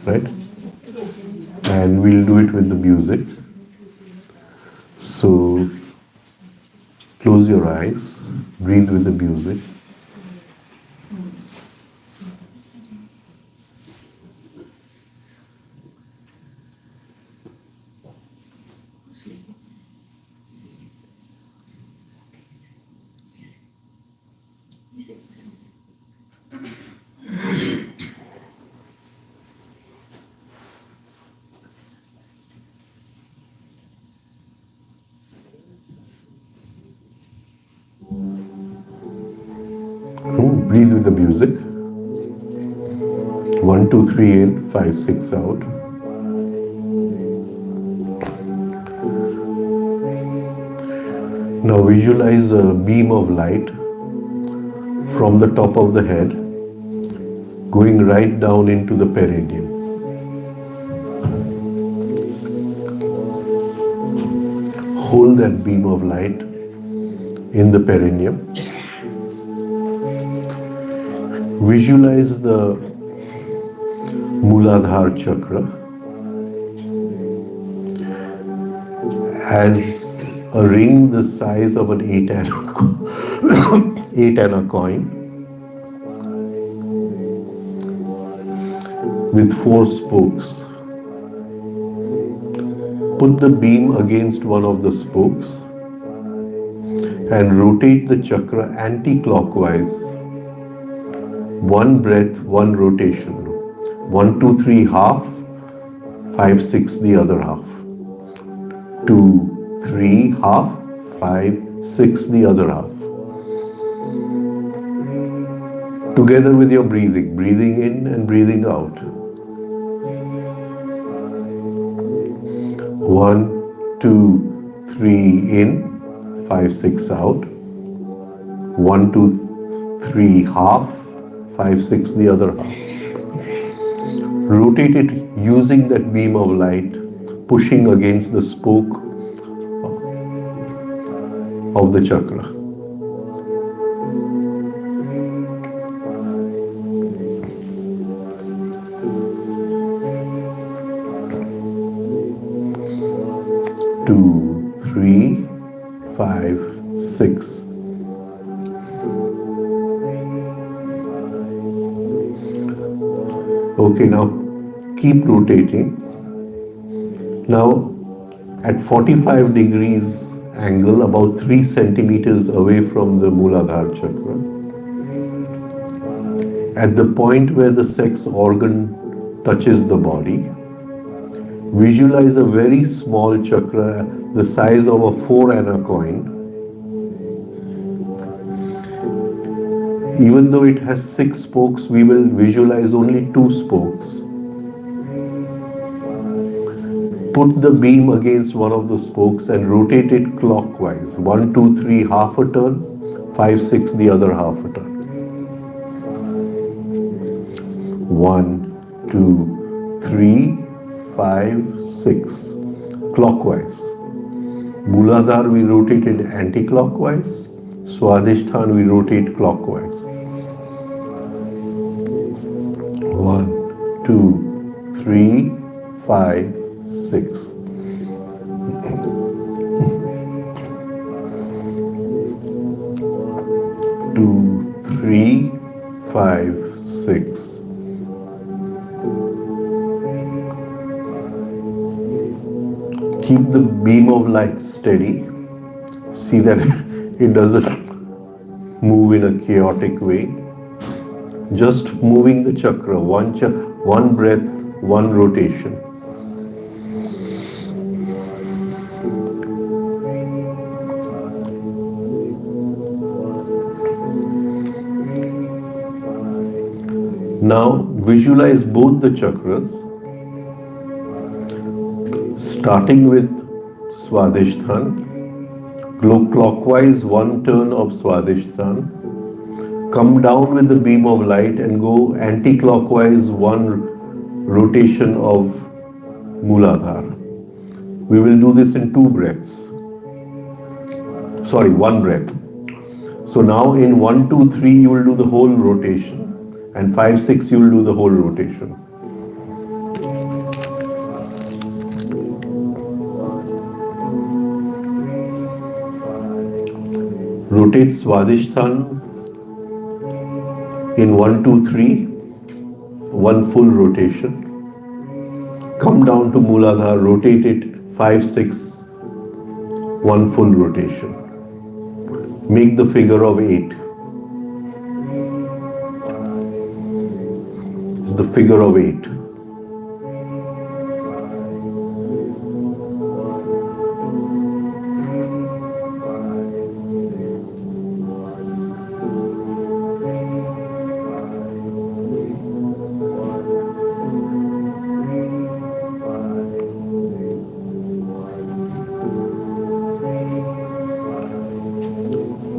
right? And we'll do it with the music. So close your eyes, breathe with the music. Breathe with the music. 1, 2, 3 in, 5, 6 out. Now visualize a beam of light from the top of the head going right down into the perineum. Hold that beam of light in the perineum. Visualize the Mooladhara chakra as a ring the size of an 8-anna coin with 4 spokes. Put the beam against one of the spokes and rotate the chakra anti-clockwise. 1 breath, 1 rotation. 1, 2, 3 half, 5, 6 the other half. 2, 3 half, 5, 6 the other half. Together with your breathing, breathing in and breathing out. 1, 2, 3 in, 5, 6 out. 1, 2, 3 half, 5, 6 the other half. Rotate it using that beam of light, pushing against the spoke of the chakra. Two, 3, 5, 6. Okay, now keep rotating. Now at 45 degrees angle, about 3 centimeters away from the Mooladhara chakra, at the point where the sex organ touches the body, visualize a very small chakra the size of a 4-anna coin. Even though it has 6 spokes, we will visualize only 2 spokes. Put the beam against one of the spokes and rotate it clockwise. 1, 2, 3 half a turn, 5, 6 the other half a turn. 1, 2, 3, 5, 6. Clockwise. Mooladhara we rotated anti-clockwise. Svadhisthana we rotate clockwise. 1, 2, 3, 5, 6. Two, 3, 5, 6. Keep the beam of light steady. See that it doesn't move in a chaotic way. Just moving the chakra, one breath, one rotation. Now visualize both the chakras, starting with Svadhisthana. Go clockwise 1 turn of Svadhisthana. Come down with the beam of light and go anti-clockwise 1 rotation of Mooladhara. We will do this in 2 breaths. Sorry, 1 breath. So now in 1, 2, 3 you will do the whole rotation, and 5, 6 you will do the whole rotation. rotate Svadhisthana in 1, 2, 3, one full rotation. Come down to Mooladhara, rotate it 5, 6, one full rotation. Make the figure of 8. It's the figure of 8.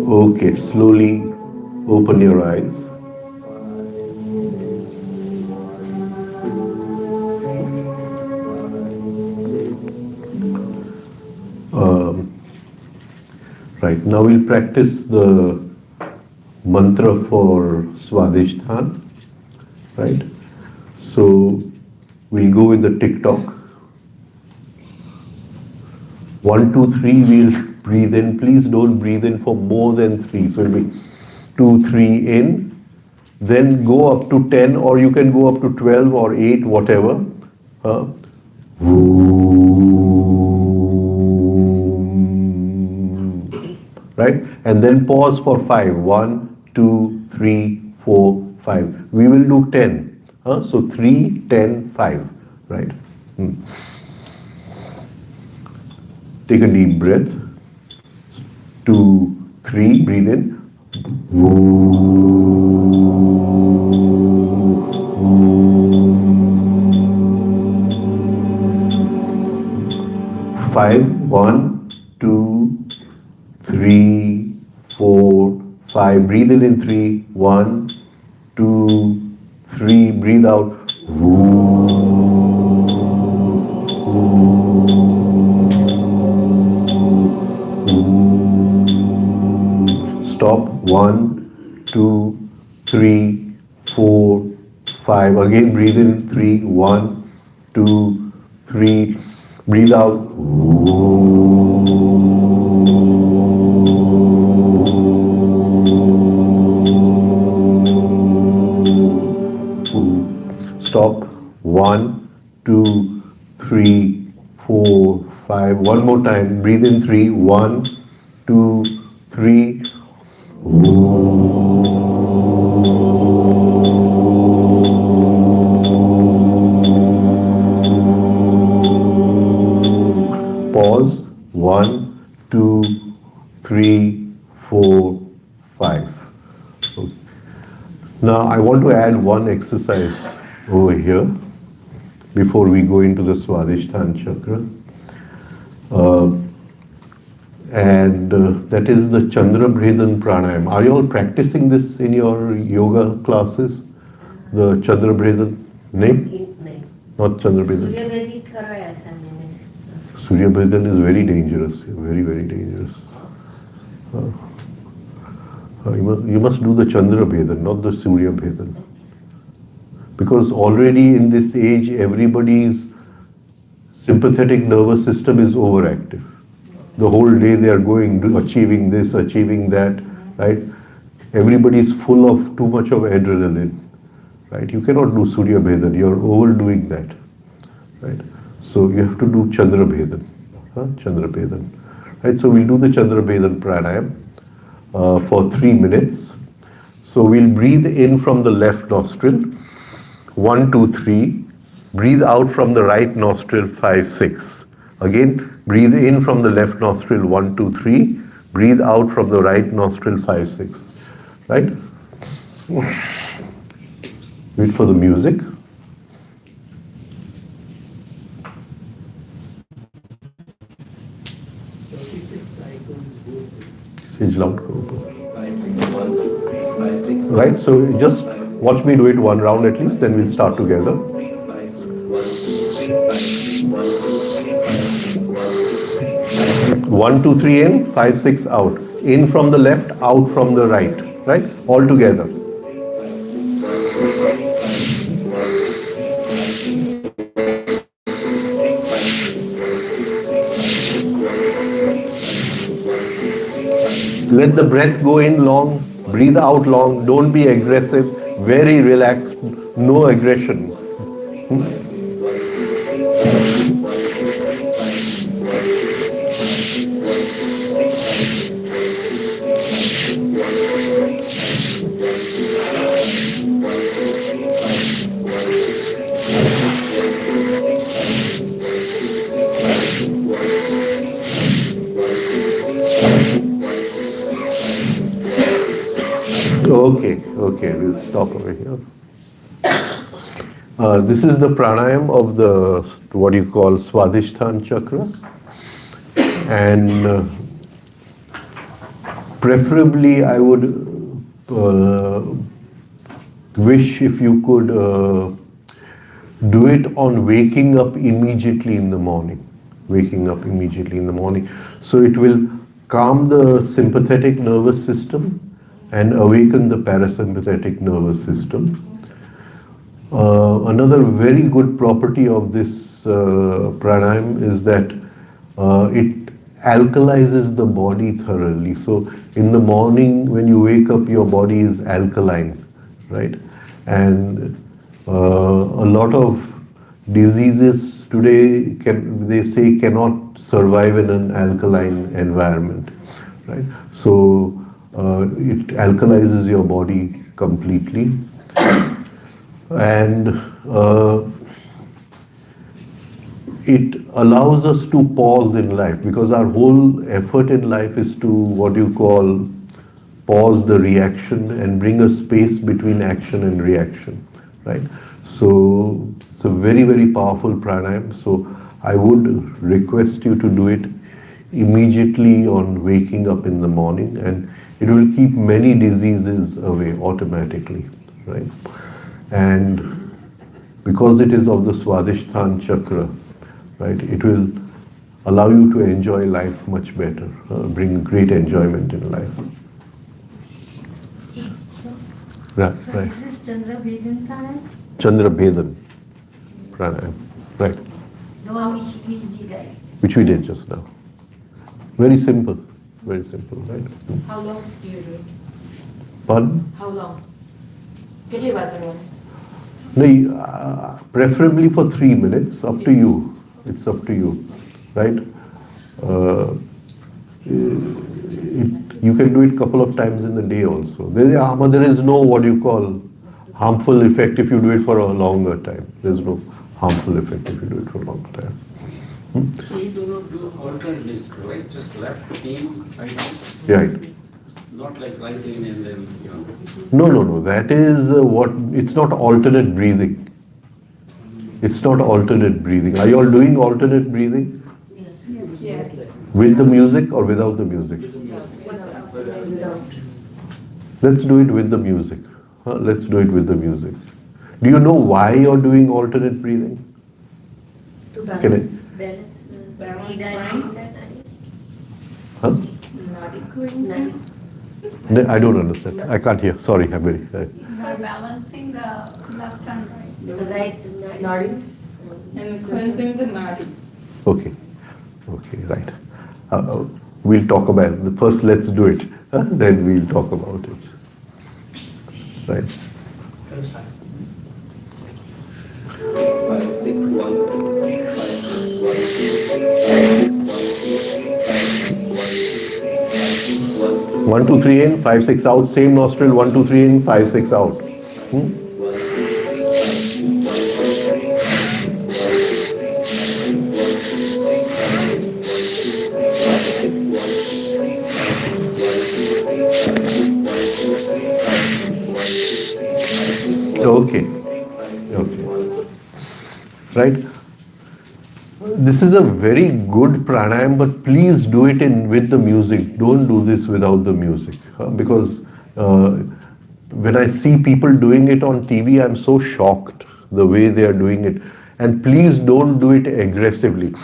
Okay, slowly open your eyes. Right, now we'll practice the mantra for Svadhisthana. Right, so we'll go with the tick-tock. 1, 2, 3, we'll breathe in. Please don't breathe in for more than 3. So it'll be 2, 3 in, then go up to 10, or you can go up to 12 or 8, whatever. Right? And then pause for 5. 1, 2, 3, 4, 5. We will do 10. So 3, 10, 5. Right? Take a deep breath. 2, 3, breathe in. 5, 1, 2, 3, 4, 5. Breathe in 3. 1, 2, 3. Breathe out. Stop. 1, 2, 3, 4, 5. Again breathe in 3. 1, 2, 3. Breathe out. Stop. 1, 2, 3, 4, 5. One more time. Breathe in 3. 1, 2, 3. Pause. 1, 2, 3, 4, 5. Okay. Now I want to add one exercise over here before we go into the Svadhisthana Chakra. That is the Chandra Bhedan Pranayama. Are you all practicing this in your yoga classes? The Chandra Bhedan? Not Chandra Bhedan. Surya Bhedan is very dangerous, very, very dangerous. You must do the Chandra Bhedan, not the Surya Bhedan. Because already in this age, everybody's sympathetic nervous system is overactive. The whole day they are going, achieving this, achieving that, right? Everybody is full of too much of adrenaline, right? You cannot do Surya Bhedan, you are overdoing that, right? So you have to do Chandra Bhedan, Chandra Bhedan, right? So we'll do the Chandra Bhedan Pranayama for 3 minutes. So we'll breathe in from the left nostril, 1, 2, 3. Breathe out from the right nostril, 5, 6. Again, breathe in from the left nostril, 1, 2, 3. Breathe out from the right nostril, 5, 6. Right? Wait for the music. Sage loud. Right? So just watch me do it one round at least, then we'll start together. 1, 2, 3 in, 5, 6 out. In from the left, out from the right. Right? All together. Let the breath go in long, breathe out long, don't be aggressive, very relaxed, no aggression. Okay, we'll stop over here. This is the pranayam of the, what you call, Svadhisthana Chakra. And preferably I would wish if you could do it on waking up immediately in the morning. Waking up immediately in the morning. So it will calm the sympathetic nervous system and awaken the parasympathetic nervous system. Another very good property of this pranayam is that it alkalizes the body thoroughly. So in the morning when you wake up, your body is alkaline, right? And a lot of diseases today they say cannot survive in an alkaline environment, right? So it alkalizes your body completely, and it allows us to pause in life, because our whole effort in life is to, what you call, pause the reaction and bring a space between action and reaction, right? So it's a very, very powerful pranayam. So I would request you to do it immediately on waking up in the morning, and it will keep many diseases away automatically, right? And because it is of the Svadhisthana Chakra, right, it will allow you to enjoy life much better, bring great enjoyment in life. Right. This is Chandra-Bhedan Pranayam? Chandra-Bhedan Pranayam, right. The one which we did, right? Which we did just now. Very simple, right? How long do you do it? Pardon? How long? કેટલી વાર કરવાનું? No, preferably for 3 minutes, up to you. It's up to you, right? You can do it a couple of times in the day also. There is no, what you call, harmful effect if you do it for a longer time. There's no harmful effect if you do it for a longer time. So you do not do alternate list, right? Just left in, right? Right. Not like right in and then, you know. No. That is it's not alternate breathing. It's not alternate breathing. Are you all doing alternate breathing? Yes. With the music or without the music? Let's do it with the music. Let's do it with the music. Do you know why you're doing alternate breathing? To Can I? balance Balance Nadi. Huh? Nadi. No, I don't understand. I can't hear. Sorry, I'm very sorry. It's for balancing the left and right. The right Nadi. And cleansing the nadis. Okay, right. We'll talk about it. First, let's do it. Then we'll talk about it. Right. 5, 6, 1, 2, 3, 5, 6, 1, 2, 1, 2, 3 in, 5, 6 out. Same nostril. 1, 2, 3 in, 5, 6 out. Okay. Right. This is a very good pranayam, but please do it with the music. Don't do this without the music, because when I see people doing it on TV, I'm so shocked the way they are doing it. And please don't do it aggressively,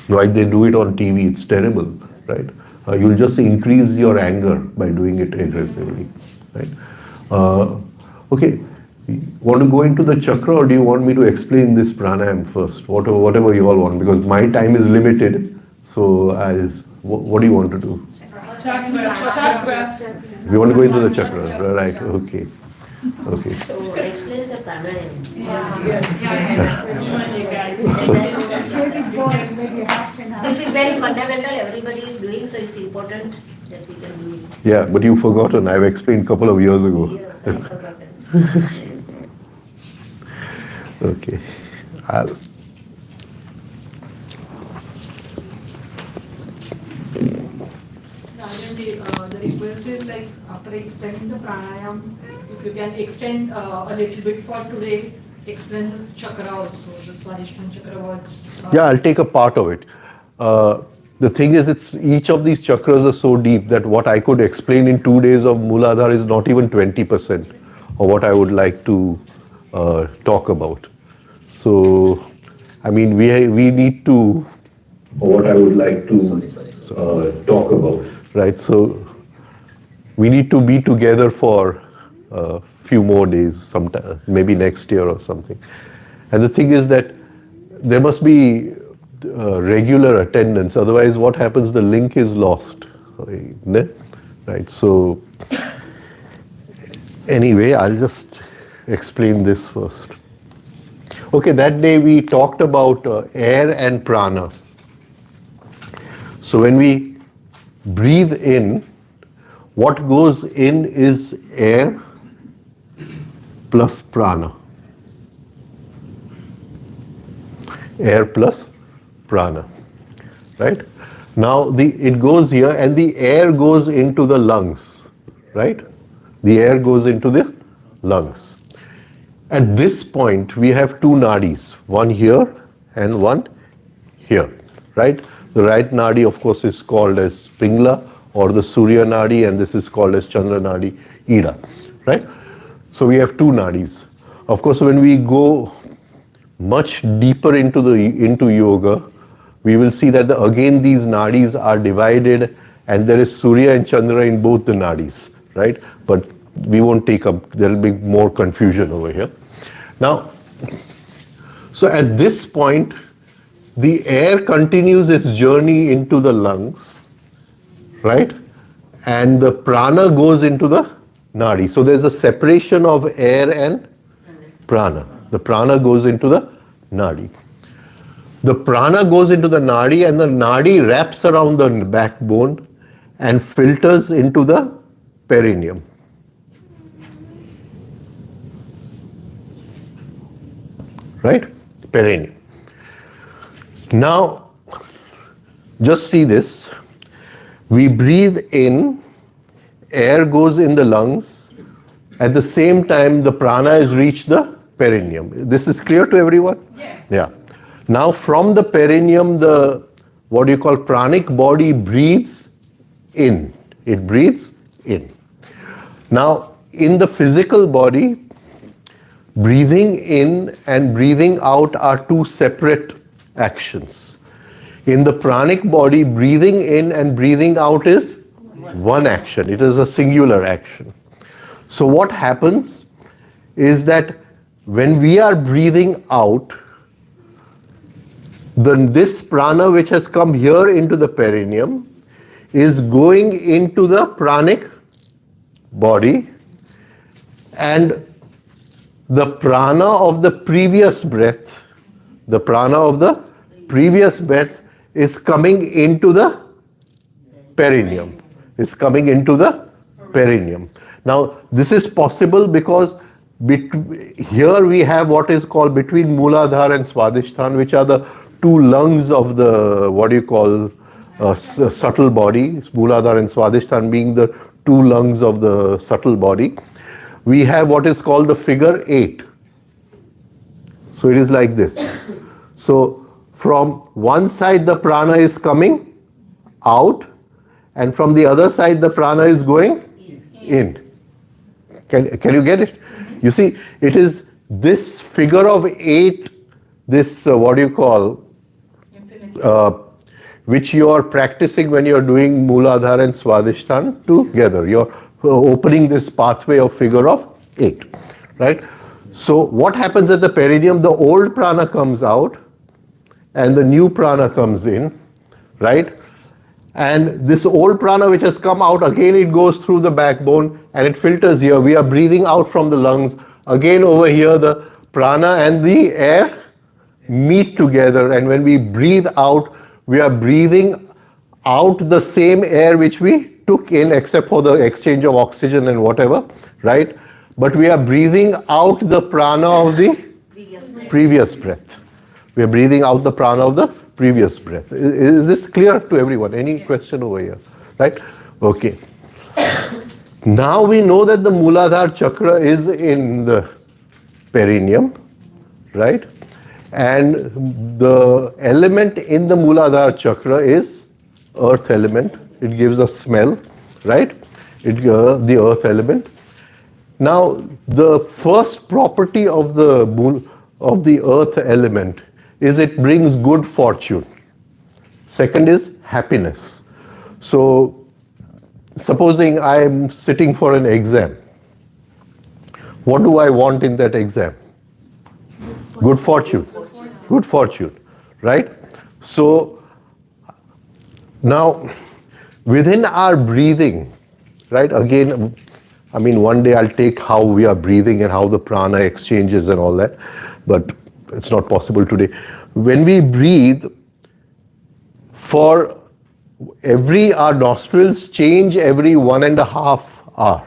like they do it on TV. It's terrible, right? You'll just increase your anger by doing it aggressively, right? Okay. Want to go into the chakra, or do you want me to explain this pranayam first? Whatever you all want, because my time is limited. So what do you want to do? Chakra. We want to go into the chakra, right? Okay. Okay. So explain the pranayama. This is very fundamental, everybody is doing, so it's important that we can do it. Yeah, but you've forgotten. I've explained a couple of years ago. Yes, I've forgotten. Okay. I'll The request is like after explaining the pranayam, if you can extend a little bit for today, explain this chakra also, the Svadhisthana Chakra words. Yeah, I'll take a part of it. The thing is, it's each of these chakras are so deep that what I could explain in 2 days of Mooladhara is not even 20% of what I would like to talk about. So, I mean, we need to, what I would like to talk about, right? So, we need to be together for a few more days, sometime, maybe next year or something. And the thing is that there must be regular attendance, otherwise what happens, the link is lost, right? So anyway, I'll just explain this first. Okay, that day we talked about air and prana. So when we breathe in, what goes in is air plus prana. Air plus prana, right? Now it goes here and the air goes into the lungs, right? The air goes into the lungs. At this point, we have two nadis, one here and one here, right? The right nadi, of course, is called as Pingla or the Surya nadi, and this is called as Chandra nadi, Ida, right? So we have two nadis. Of course, when we go much deeper into yoga, we will see that again these nadis are divided and there is Surya and Chandra in both the nadis, right? But we won't take up, there will be more confusion over here. Now, so at this point, the air continues its journey into the lungs, right? And the prana goes into the nadi. So there's a separation of air and prana. The prana goes into the nadi. The prana goes into the nadi and the nadi wraps around the backbone and filters into the perineum. Right? Perineum. Now, just see this. We breathe in, air goes in the lungs. At the same time, the prana has reached the perineum. This is clear to everyone? Yes. Yeah. Now from the perineum, the what you call pranic body breathes in. It breathes in. Now in the physical body, breathing in and breathing out are two separate actions. In the pranic body, breathing in and breathing out is one action. It is a singular action. So what happens is that when we are breathing out, then this prana which has come here into the perineum is going into the pranic body, and the prana of the previous breath, the prana of the previous breath is coming into the perineum, is coming into the perineum. Now this is possible because here we have what is called between Mooladhara and Svadhisthana, which are the two lungs of the, what do you call, subtle body, Mooladhara and Svadhisthana being the two lungs of the subtle body. We have what is called the figure 8. So it is like this. So from one side the prana is coming out, and from the other side the prana is going in. Can you get it? You see, it is this figure of 8, this what do you call, which you are practicing when you are doing Mooladhara and Svadhisthana together. You are opening this pathway of figure of 8, right? So what happens at the perineum? The old prana comes out and the new prana comes in, right? And this old prana which has come out, again it goes through the backbone and it filters here. We are breathing out from the lungs. Again over here the prana and the air meet together, and when we breathe out, we are breathing out the same air which we took in, except for the exchange of oxygen and whatever, right? But we are breathing out the prana of the previous breath. We are breathing out the prana of the previous breath. Is this clear to everyone? Any question over here? Right? Okay. Now we know that the Mooladhara chakra is in the perineum, right? And the element in the Mooladhara chakra is earth element. It gives a smell, right? The earth element. Now, the first property of the earth element is it brings good fortune. Second is happiness. So, supposing I am sitting for an exam, what do I want in that exam? Good fortune. Good fortune, right? So, now, within our breathing, right, again, I mean, one day I'll take how we are breathing and how the prana exchanges and all that, but it's not possible today. When we breathe, for our nostrils change every 1.5 hours,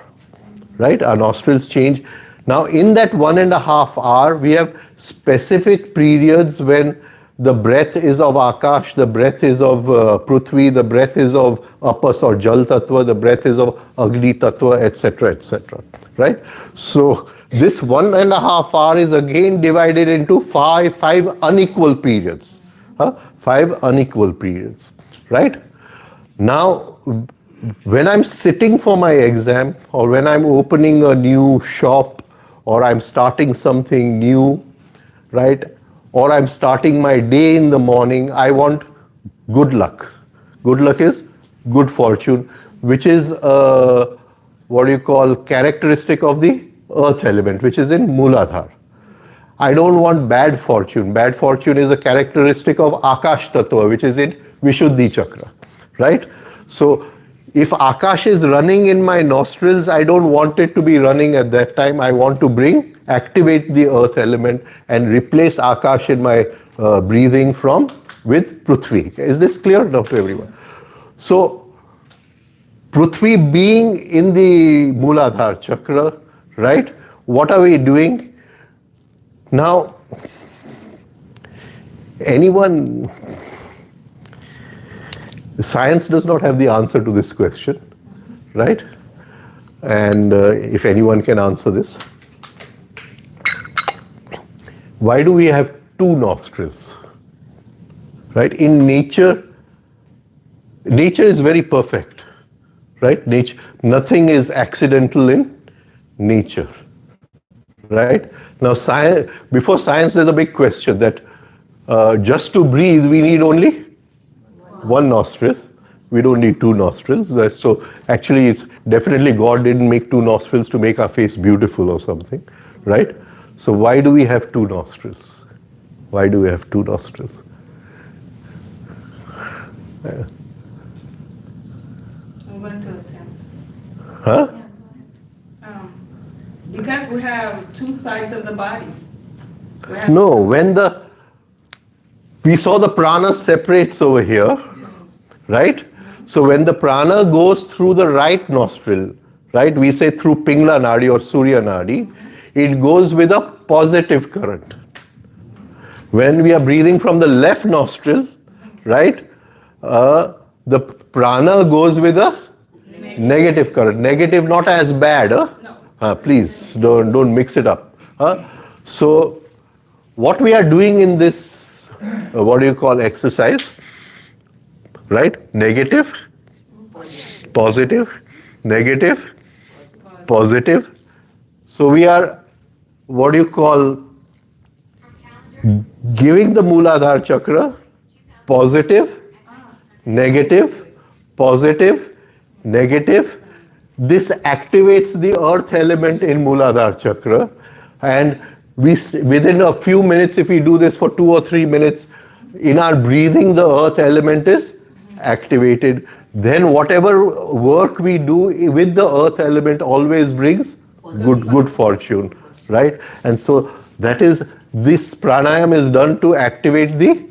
right? Our nostrils change. Now, in that 1.5 hours, we have specific periods when the breath is of Akash, the breath is of Prithvi, the breath is of Apas or Jal Tattva, the breath is of Agni Tattva, etc., etc. Right? So this 1.5 hours is again divided into five unequal periods. 5 unequal periods. Right? Now, when I'm sitting for my exam, or when I'm opening a new shop, or I'm starting something new, right? Or I'm starting my day in the morning, I want good luck. Good luck is good fortune, which is characteristic of the earth element, which is in Mooladhara. I don't want bad fortune. Bad fortune is a characteristic of Akash Tattva, which is in Vishuddhi Chakra, right? So if Akash is running in my nostrils, I don't want it to be running at that time. I want to activate the earth element and replace Akash in my breathing with Prithvi. Is this clear now to everyone? So Prithvi being in the Mooladhara chakra, right? What are we doing? Now, science does not have the answer to this question, right? And if anyone can answer this. Why do we have 2 nostrils? Right? In nature is very perfect, right? Nothing is accidental in nature, right? Now, before science, there's a big question that just to breathe, we need only 1 nostril. We don't need 2 nostrils. So actually, it's definitely God didn't make 2 nostrils to make our face beautiful or something, right? So why do we have 2 nostrils? Why do we have 2 nostrils? I'm going to attempt. Huh? Because we have 2 sides of the body. No, we saw the prana separates over here, right? So when the prana goes through the right nostril, right, we say through Pingla Nadi or Surya Nadi, it goes with a positive current. When we are breathing from the left nostril, right, the prana goes with a negative current. Negative, not as bad. No. Please, don't mix it up. So, what we are doing in this, exercise, right? Negative, positive, negative, positive. So, we are giving the Mooladhara chakra positive, negative, positive, negative. This activates the earth element in Mooladhara chakra, and within a few minutes, if we do this for 2 or 3 minutes, in our breathing, the earth element is activated. then whatever work we do with the earth element always brings good fortune, right? And so that is, this pranayam is done to activate the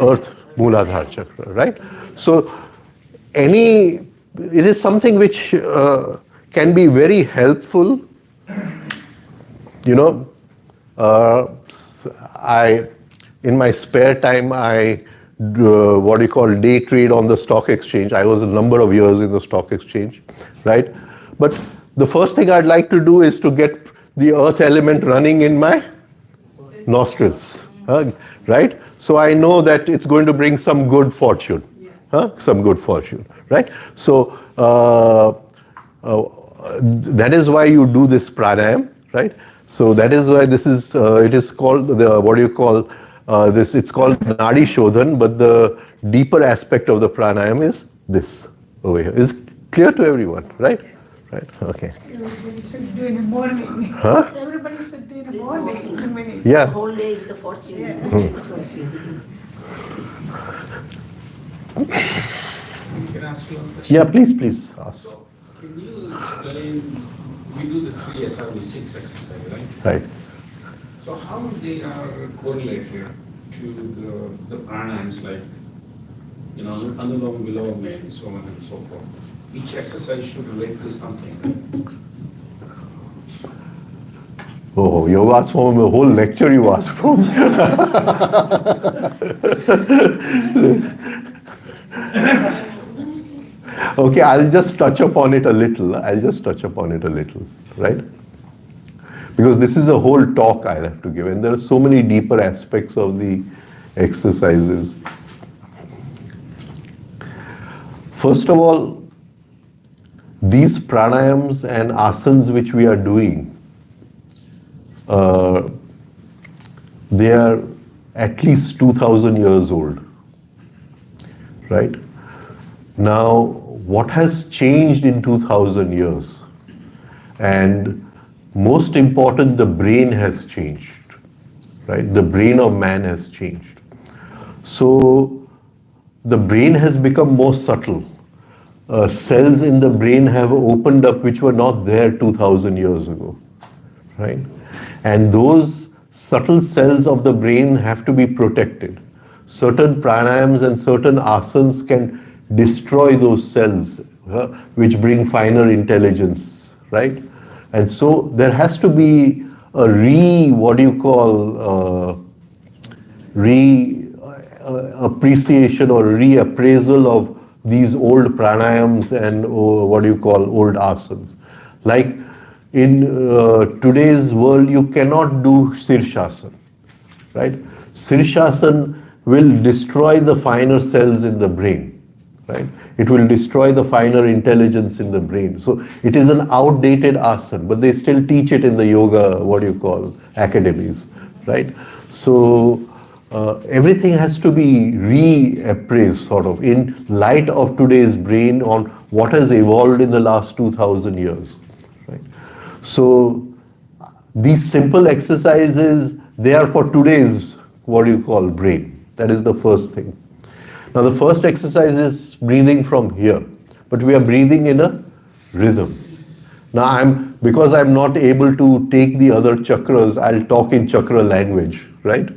earth Mooladhara chakra, right? So it is something which can be very helpful. You know, in my spare time, I what you call day trade on the stock exchange. I was a number of years in the stock exchange, right? But the first thing I'd like to do is to get the earth element running in my nostrils, right? So I know that it's going to bring some good fortune, some good fortune, right? So that is why you do this pranayam, right? So that is why this is, it is called the, what do you call this? It's called Nadi Shodhan, but the deeper aspect of the pranayam is this over here. Is clear to everyone, right? Right. Okay. Everybody should do in the morning. Huh? Everybody should do in the morning. I mean, it's- Yeah. The whole day is the fortune. Yeah. Brings fortune. Can I ask you a question? Yeah, please ask. So, can you explain, we do the 3 SRV6 exercise, right? Right. So how they are correlated to the pranayams like, you know, Anulom Vilom and so on and so forth? Each exercise should relate to something, right? Oh, you asked for the whole lecture. You asked for. Okay, I'll just touch upon it a little. Right? Because this is a whole talk I'll have to give, and there are so many deeper aspects of the exercises. First of all, these pranayams and asanas which we are doing, they are at least 2000 years old, right? Now, what has changed in 2000 years? And most important, the brain has changed, right? The brain of man has changed. So the brain has become more subtle. Cells in the brain have opened up which were not there 2000 years ago, right? And those subtle cells of the brain have to be protected. Certain pranayams and certain asanas can destroy those cells, which bring finer intelligence, right? And so there has to be a appreciation or reappraisal of these old pranayams and old asanas. Like in today's world, you cannot do Shirshasana, right? Shirshasana will destroy the finer cells in the brain, right? It will destroy the finer intelligence in the brain. So it is an outdated asana, but they still teach it in the yoga, academies, right? So everything has to be reappraised sort of in light of today's brain on what has evolved in the last 2000 years, right? So these simple exercises, they are for today's brain. That is the first thing. Now the first exercise is breathing from here, but we are breathing in a rhythm. Now because I'm not able to take the other chakras, I'll talk in chakra language, right?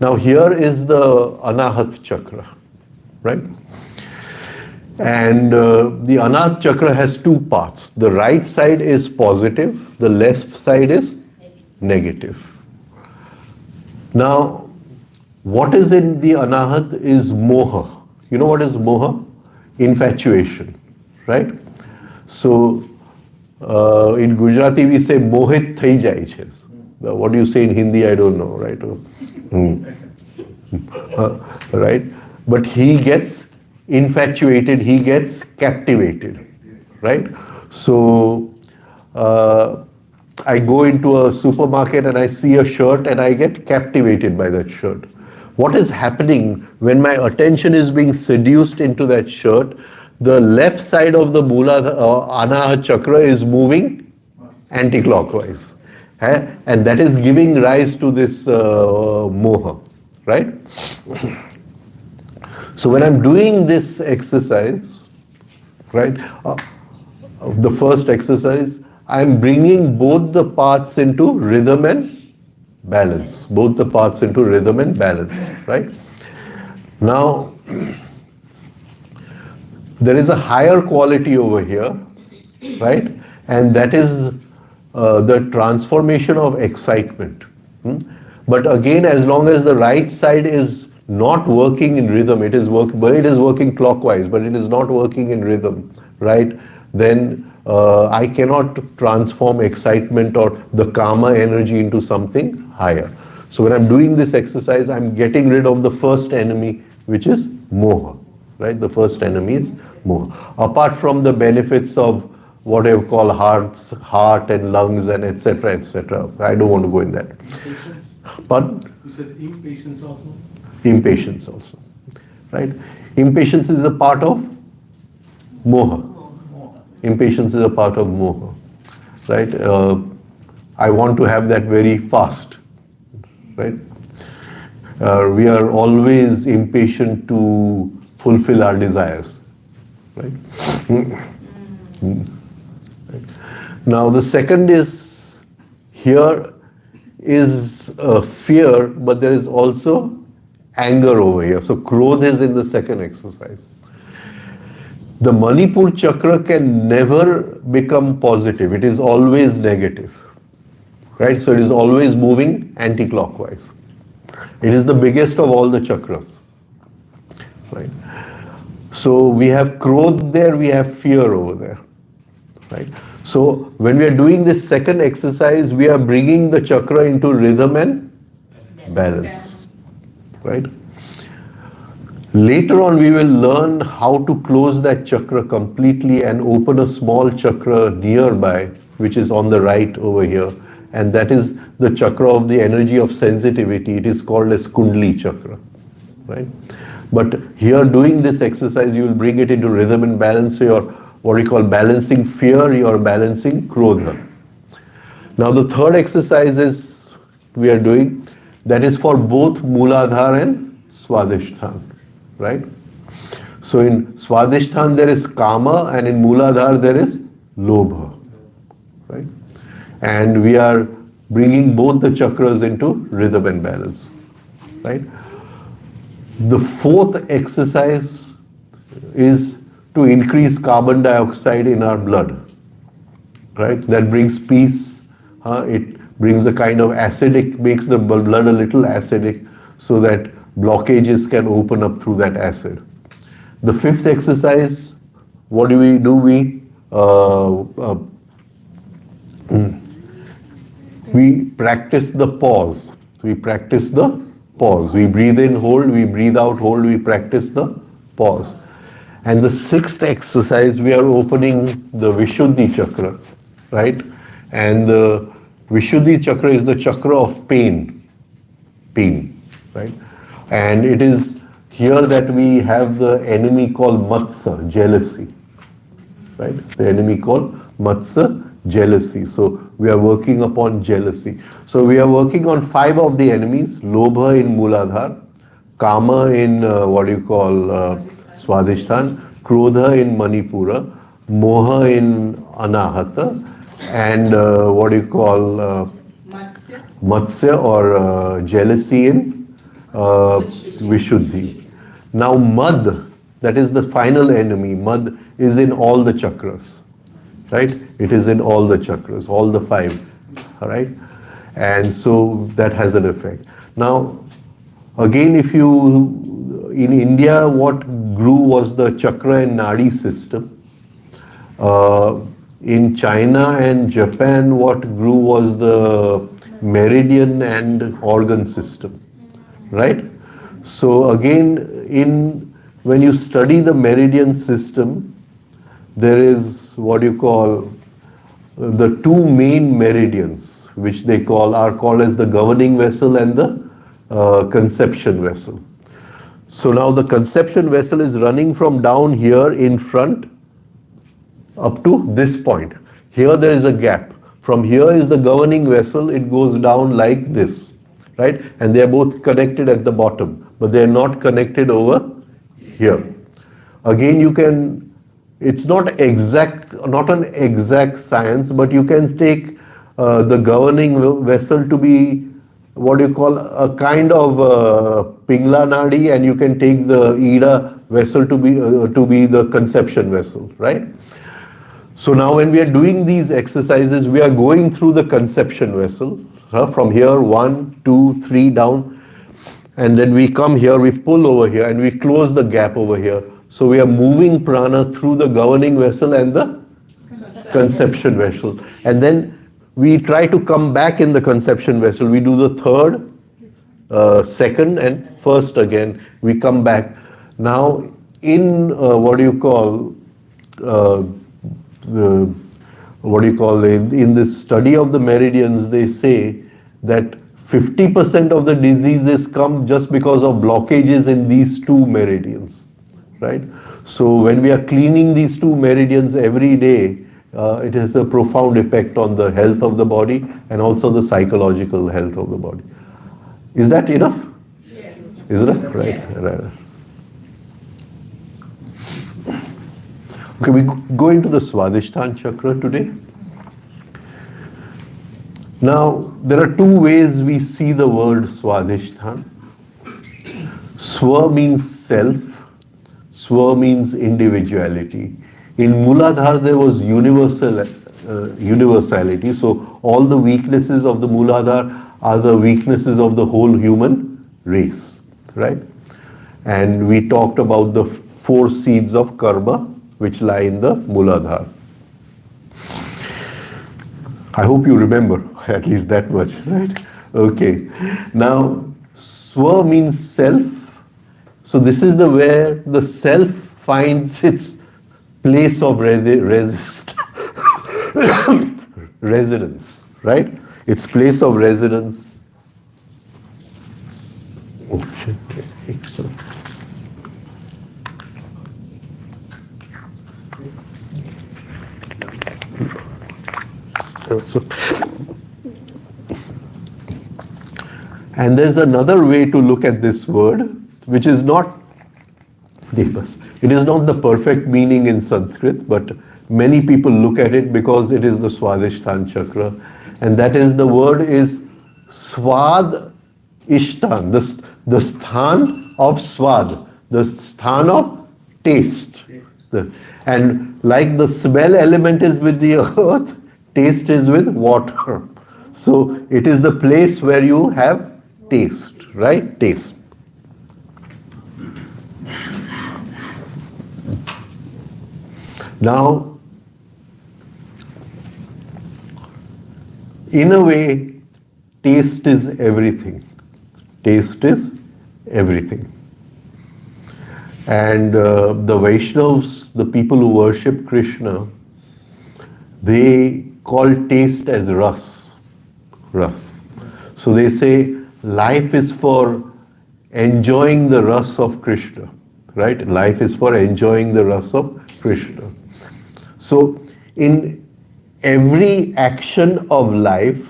Now here is the Anahat chakra, right? And the Anahat chakra has two parts. The right side is positive, the left side is negative. Now, what is in the Anahat is moha. You know what is moha? Infatuation, right? So, in Gujarati we say mohit thai jai chhe. What do you say in Hindi? I don't know, right? Right? But he gets infatuated, he gets captivated, right? So, I go into a supermarket and I see a shirt and I get captivated by that shirt. What is happening when my attention is being seduced into that shirt? The left side of the Anahat chakra is moving anti-clockwise. And that is giving rise to this moha, right? So when I'm doing this exercise, right? The first exercise, I am bringing both the parts into rhythm and balance. Both the parts into rhythm and balance, right? Now, there is a higher quality over here, right? And that is the transformation of excitement. But again, as long as the right side is not working in rhythm, it is working clockwise, but it is not working in rhythm, right? Then I cannot transform excitement or the karma energy into something higher. So when I'm doing this exercise, I'm getting rid of the first enemy, which is moha, right? The first enemy is moha. Apart from the benefits of what I call heart and lungs and etc. etc. I don't want to go in that. Impatience? But You said impatience also? impatience also, right? Impatience is a part of moha. Impatience is a part of moha, right? I want to have that very fast, right? We are always impatient to fulfill our desires, right? Now the second is, here is fear, but there is also anger over here. So krodh is in the second exercise. The Manipur chakra can never become positive. It is always negative, right? So it is always moving anti-clockwise. It is the biggest of all the chakras, right? So we have krodh there, we have fear over there, right? So when we are doing this second exercise, we are bringing the chakra into rhythm and balance, right? Later on, we will learn how to close that chakra completely and open a small chakra nearby, which is on the right over here. And that is the chakra of the energy of sensitivity. It is called as Kundali chakra, right? But here, doing this exercise, you will bring it into rhythm and balance. So you're what we call balancing fear, you're balancing krodha. Now the third exercise is we are doing, that is for both Mooladhara and Svadhisthana, right? So in Svadhisthana there is Kama and in Mooladhara there is Lobha, right? And we are bringing both the chakras into rhythm and balance, right? The fourth exercise is to increase carbon dioxide in our blood, right? That brings peace. It brings a kind of acidic, makes the blood a little acidic so that blockages can open up through that acid. The fifth exercise, what do? We practice the pause. We practice the pause. We breathe in, hold, we breathe out, hold, we practice the pause. And the sixth exercise, we are opening the Vishuddhi chakra, right? And the Vishuddhi chakra is the chakra of pain, right? And it is here that we have the enemy called Matsa, jealousy, right? The enemy called Matsa, jealousy. So we are working upon jealousy. So we are working on 5 of the enemies: Lobha in Mooladhara, Kama in Swadhisthana, Krodha in Manipura, Moha in Anahata, and Matsya or jealousy in Vishuddhi. Now Mad, that is the final enemy. Mad is in all the chakras, right? It is in all the chakras, all the 5, right? And so that has an effect. Now, again, if you, in India, what grew was the Chakra and Nadi system. In China and Japan, what grew was the meridian and organ system, right? So again, when you study the meridian system, there is the 2 main meridians, which they are called as the governing vessel and the conception vessel. So now the conception vessel is running from down here in front up to this point. Here there is a gap. From here is the governing vessel, it goes down like this, right? And they are both connected at the bottom, but they are not connected over here. Again, you can it's not exact, not an exact science, but you can take the governing vessel to be what you call a kind of Pingla Nadi, and you can take the Ida vessel to be the conception vessel, right? So now when we are doing these exercises, we are going through the conception vessel, from here 1, 2, 3 down, and then we come here, we pull over here, and we close the gap over here. So we are moving prana through the governing vessel and the conception vessel. And then we try to come back in the conception vessel. We do the third, second, and first again. We come back. Now in in this study of the meridians, they say that 50% of the diseases come just because of blockages in these two meridians, right? So when we are cleaning these two meridians every day, it has a profound effect on the health of the body and also the psychological health of the body. Is that enough? Yes. Is it? Right. Yes. Right. Okay, we go into the Svadhisthana Chakra today. Now, there are two ways we see the word Svadhisthana. Swa means self, Swa means individuality. In Mooladhara, there was universality, so all the weaknesses of the Mooladhara are the weaknesses of the whole human race, right? And we talked about the 4 seeds of karma which lie in the Mooladhara. I hope you remember at least that much, right? Okay. Now, Swa means self. So this is where the self finds its place of residence, right? Its place of residence. Okay. Excellent. And there's another way to look at this word, which is not deepest. It is not the perfect meaning in Sanskrit, but many people look at it because it is the Svadhisthana Chakra, and that is, the word is Swad Ishtan, the sthan of Swad, the sthan of taste. And like the smell element is with the earth, taste is with water. So it is the place where you have taste, right? Taste. Now, in a way, taste is everything. Taste is everything. And the Vaishnavas, the people who worship Krishna, they call taste as ras. Ras. So they say life is for enjoying the ras of Krishna, right? Life is for enjoying the ras of Krishna. So in every action of life,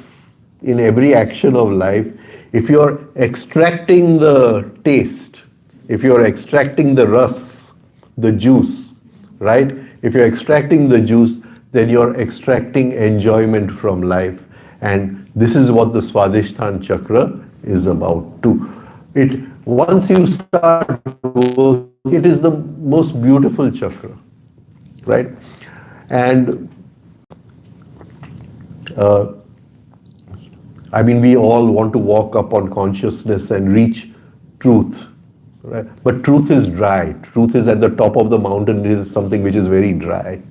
if you are extracting the taste, if you are extracting the ras, the juice, right? If you are extracting the juice, then you are extracting enjoyment from life. And this is what the Svadhisthana Chakra is about too. Once you start working, it is the most beautiful chakra, right? And we all want to walk up on consciousness and reach truth, right? But truth is dry. Truth is at the top of the mountain. It is something which is very dry,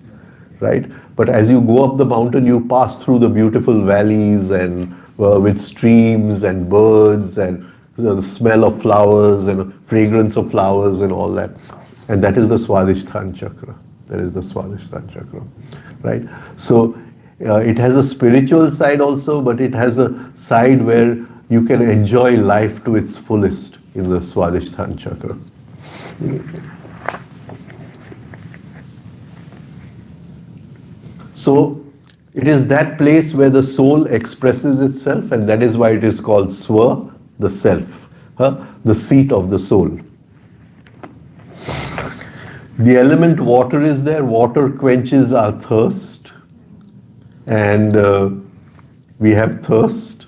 right? But as you go up the mountain, you pass through the beautiful valleys and with streams and birds and the smell of flowers and fragrance of flowers and all that. And that is the Svadhisthana Chakra. That is the Svadhisthana Chakra, right? So it has a spiritual side also, but it has a side where you can enjoy life to its fullest in the Svadhisthana Chakra. So it is that place where the soul expresses itself, and that is why it is called Swa, the self, the seat of the soul. The element water is there. Water quenches our thirst, and we have thirst,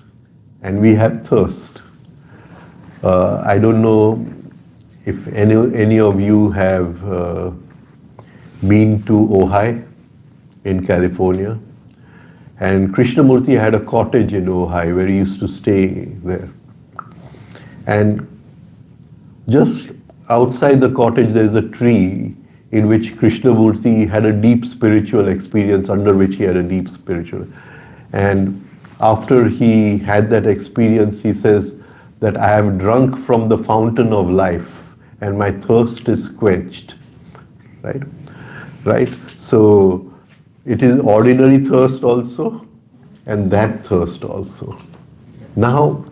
and we have thirst. I don't know if any of you have been to Ojai in California. And Krishnamurti had a cottage in Ojai where he used to stay there. And just outside the cottage there is a tree in which Krishnamurti had a deep spiritual experience, under which he had a deep spiritual. And after he had that experience, he says that I have drunk from the fountain of life and my thirst is quenched. Right? Right? So it is ordinary thirst also, and that thirst also. Now,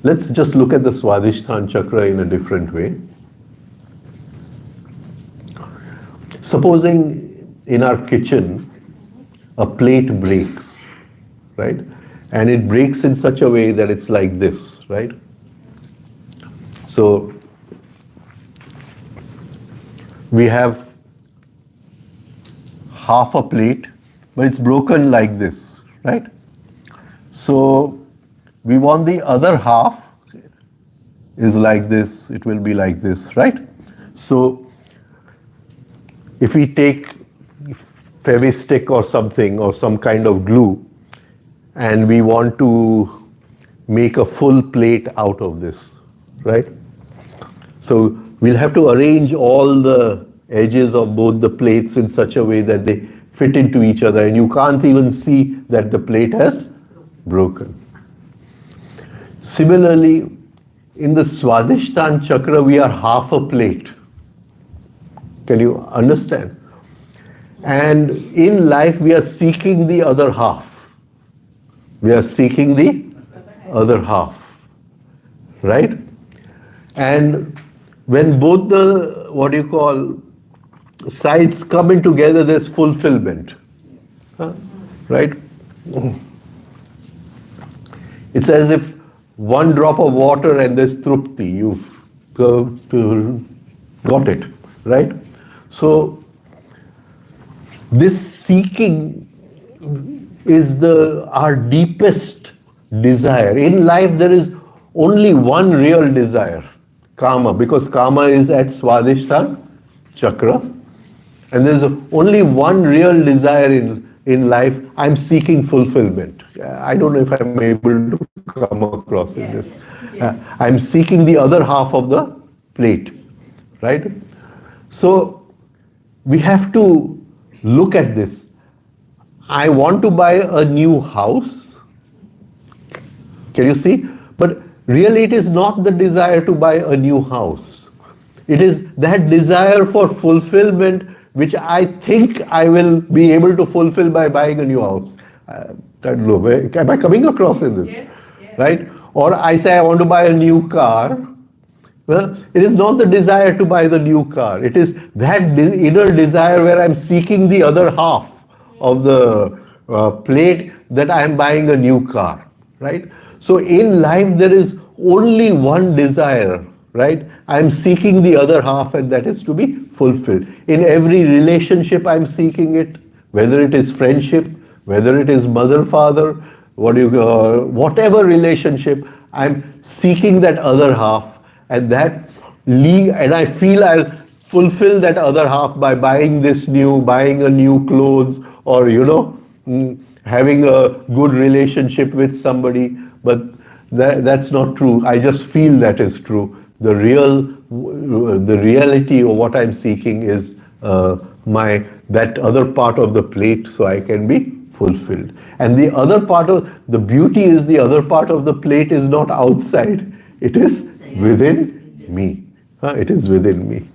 let's just look at the Svadhisthana Chakra in a different way. Supposing in our kitchen, a plate breaks, right? And it breaks in such a way that it's like this, right? So, we have half a plate, but it's broken like this, right? So we want the other half is like this, it will be like this, right? So if we take Fevistick or something or some kind of glue and we want to make a full plate out of this, right? So we'll have to arrange all the edges of both the plates in such a way that they fit into each other and you can't even see that the plate has broken. Similarly, in the Svadhisthana Chakra, we are half a plate. Can you understand? And in life, we are seeking the other half. We are seeking the other half, right? And when both the, what you call, sides come in together, there's fulfillment, right? It's as if one drop of water and there's trupti, you've got it, right? So this seeking is our deepest desire. In life there is only one real desire, Kama, because Kama is at Svadhisthana Chakra. And there's only one real desire in life. I'm seeking fulfillment. I don't know if I'm able to come across in this. Yes. I'm seeking the other half of the plate, right? So we have to look at this. I want to buy a new house. Can you see? But really it is not the desire to buy a new house. It is that desire for fulfillment which I think I will be able to fulfill by buying a new house. I don't know, am I coming across in this? Yes, yes. Right? Or I say I want to buy a new car. Well, it is not the desire to buy the new car. It is that inner desire where I'm seeking the other half of the plate that I am buying a new car. Right? So in life there is only one desire. Right? I'm seeking the other half and that is to be fulfilled. In every relationship I'm seeking it, whether it is friendship, whether it is mother-father, whatever relationship, I'm seeking that other half and I feel I'll fulfill that other half by buying a new clothes or, having a good relationship with somebody, but that's not true. I just feel that is true. The reality of what I'm seeking is that other part of the plate so I can be fulfilled. And the beauty is the other part of the plate is not outside. It is within me. It is within me.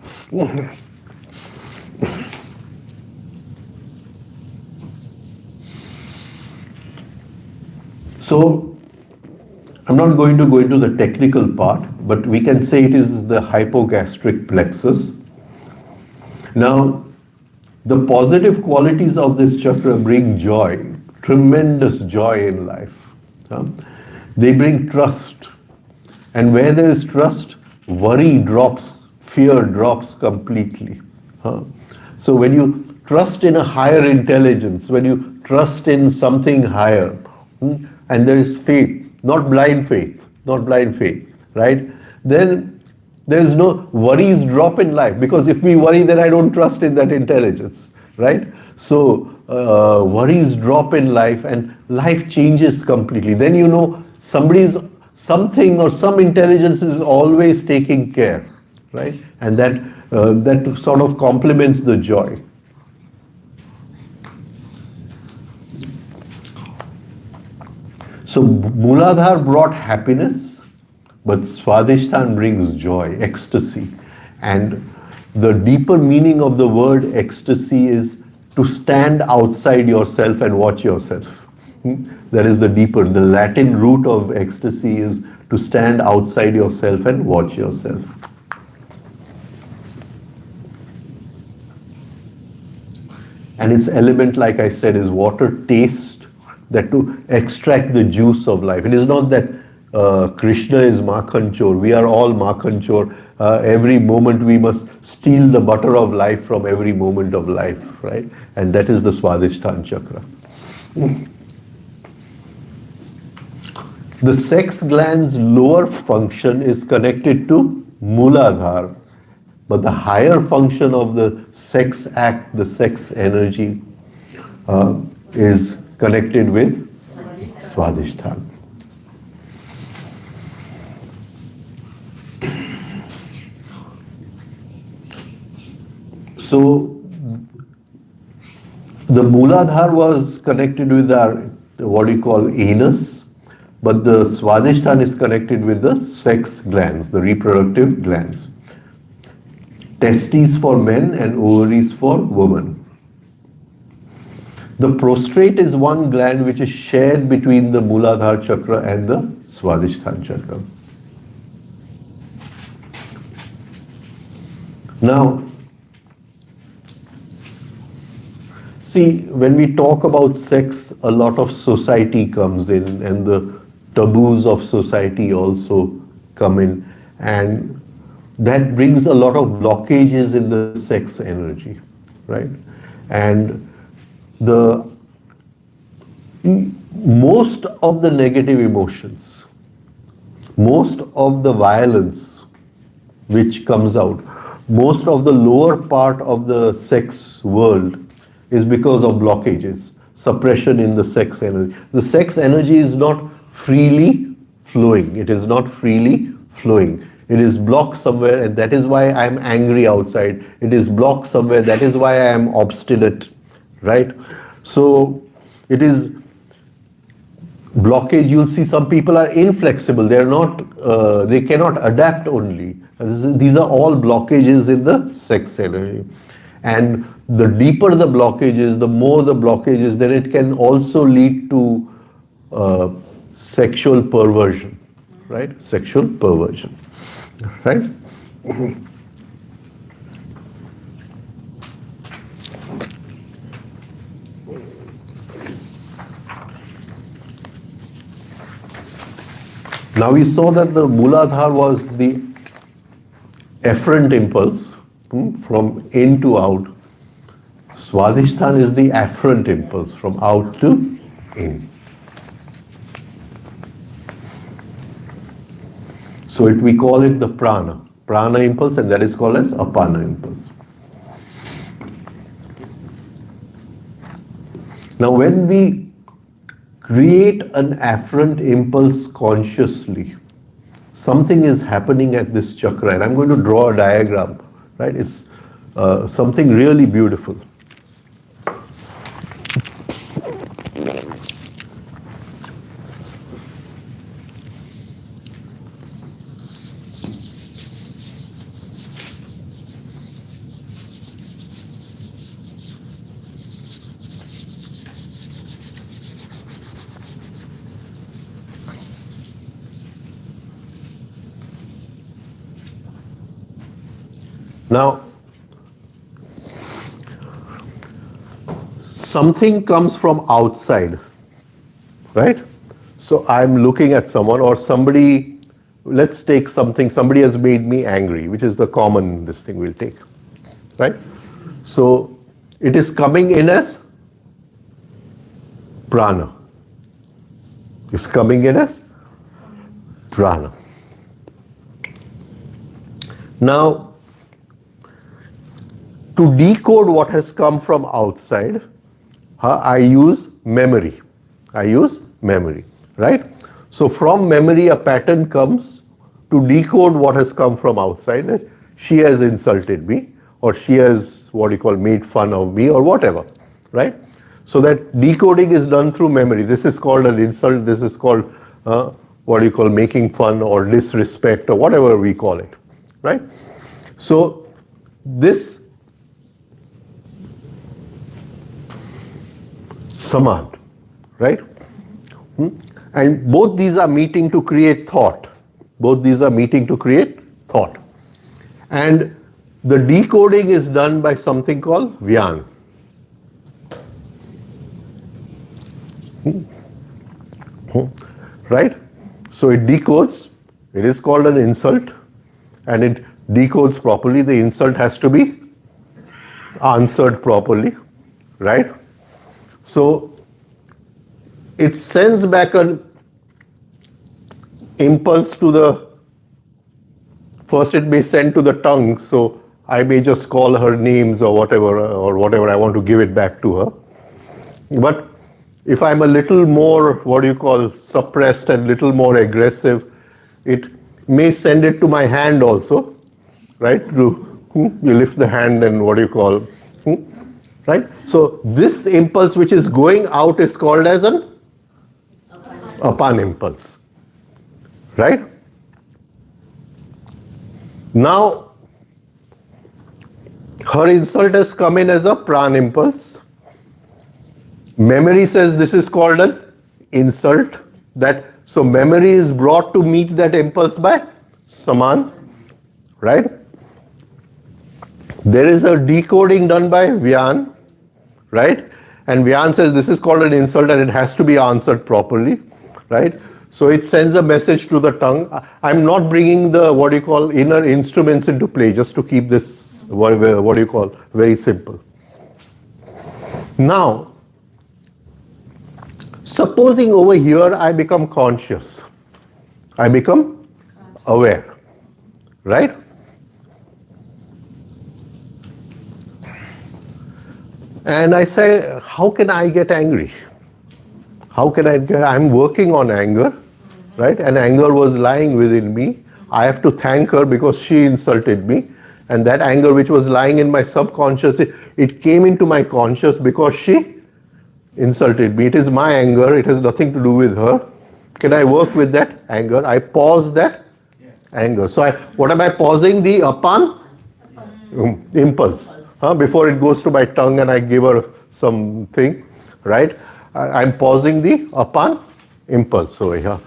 So, I'm not going to go into the technical part, but we can say it is the hypogastric plexus. Now, the positive qualities of this chakra bring joy, tremendous joy in life. They bring trust. And where there is trust, worry drops fear drops completely. So when you trust in a higher intelligence, when you trust in something higher, and there is faith, not blind faith, right? Then there is no worries drop in life, because if we worry, then I don't trust in that intelligence, right? So worries drop in life and life changes completely. Then you know something or some intelligence is always taking care, right? And that sort of complements the joy. So Mooladhara brought happiness, but Svadhisthana brings joy, ecstasy. And the deeper meaning of the word ecstasy is to stand outside yourself and watch yourself. That is the Latin root of ecstasy is to stand outside yourself and watch yourself. And its element, like I said, is water, taste, that to extract the juice of life. It is not that Krishna is Makhan Chor. We are all Makhan Chor. Every moment we must steal the butter of life from every moment of life, right? And that is the Svadhisthana Chakra. The sex gland's lower function is connected to Mooladhara, but the higher function of the sex act, the sex energy, is connected with Svadhisthana. So the Mooladhara was connected with our, what we call anus, but the Svadhisthana is connected with the sex glands, the reproductive glands. Testes for men and ovaries for women. The prostrate is one gland which is shared between the Mooladhara chakra and the Svadhisthana chakra. Now, see, when we talk about sex, a lot of society comes in, and the taboos of society also come in, and that brings a lot of blockages in the sex energy, right? And most of the negative emotions, most of the violence which comes out, most of the lower part of the sex world is because of blockages, suppression in the sex energy. The sex energy is not freely flowing. It is not freely flowing. It is blocked somewhere, and that is why I am angry outside. It is blocked somewhere, that is why I am obstinate, right? So it is blockage. You'll see some people are inflexible. They are not, they cannot adapt only. These are all blockages in the sex energy. And the deeper the blockages, the more the blockages, then it can also lead to sexual perversion, right? Sexual perversion, right? Now we saw that the Mooladhara was the efferent impulse from in to out. Svadhisthana is the afferent impulse from out to in. So we call it the prana impulse, and that is called as apana impulse. Now when we create an afferent impulse consciously, something is happening at this chakra, and I'm going to draw a diagram, right? It's something really beautiful. Now, something comes from outside, right? So I'm looking at someone, or somebody let's take something, somebody has made me angry, which is the common, this thing we'll take, right? So it is coming in as prana. It's coming in as prana. Now, to decode what has come from outside, I use memory. I use memory, right? So from memory a pattern comes to decode what has come from outside, that she has insulted me, or she has made fun of me, or whatever, right? So that decoding is done through memory. This is called an insult, this is called making fun or disrespect or whatever we call it, right? So this samad, right? And both these are meeting to create thought. Both these are meeting to create thought. And the decoding is done by something called Vyan. Right? So it decodes, it is called an insult, and it decodes properly. The insult has to be answered properly, right? So it sends back an impulse to the, first it may send to the tongue, so I may just call her names or whatever I want to give it back to her. But if I'm a little more, suppressed and little more aggressive, it may send it to my hand also, right? You lift the hand and right? So this impulse which is going out is called as an apan impulse, right? Now, her insult has come in as a pran impulse. Memory says this is called an insult. So memory is brought to meet that impulse by saman, right? There is a decoding done by Vyan, right? And Vyan says this is called an insult and it has to be answered properly, right? So it sends a message to the tongue. I'm not bringing the inner instruments into play, just to keep this very simple. Now, supposing over here I become conscious, I become aware, right? And I say, how can I get angry? I'm working on anger, right? And anger was lying within me. I have to thank her because she insulted me. And that anger which was lying in my subconscious, it came into my conscious because she insulted me. It is my anger. It has nothing to do with her. Can I work with that anger? I pause that anger. So what am I pausing? The apan impulse. Before it goes to my tongue and I give her something, right? I'm pausing the apan impulse over here.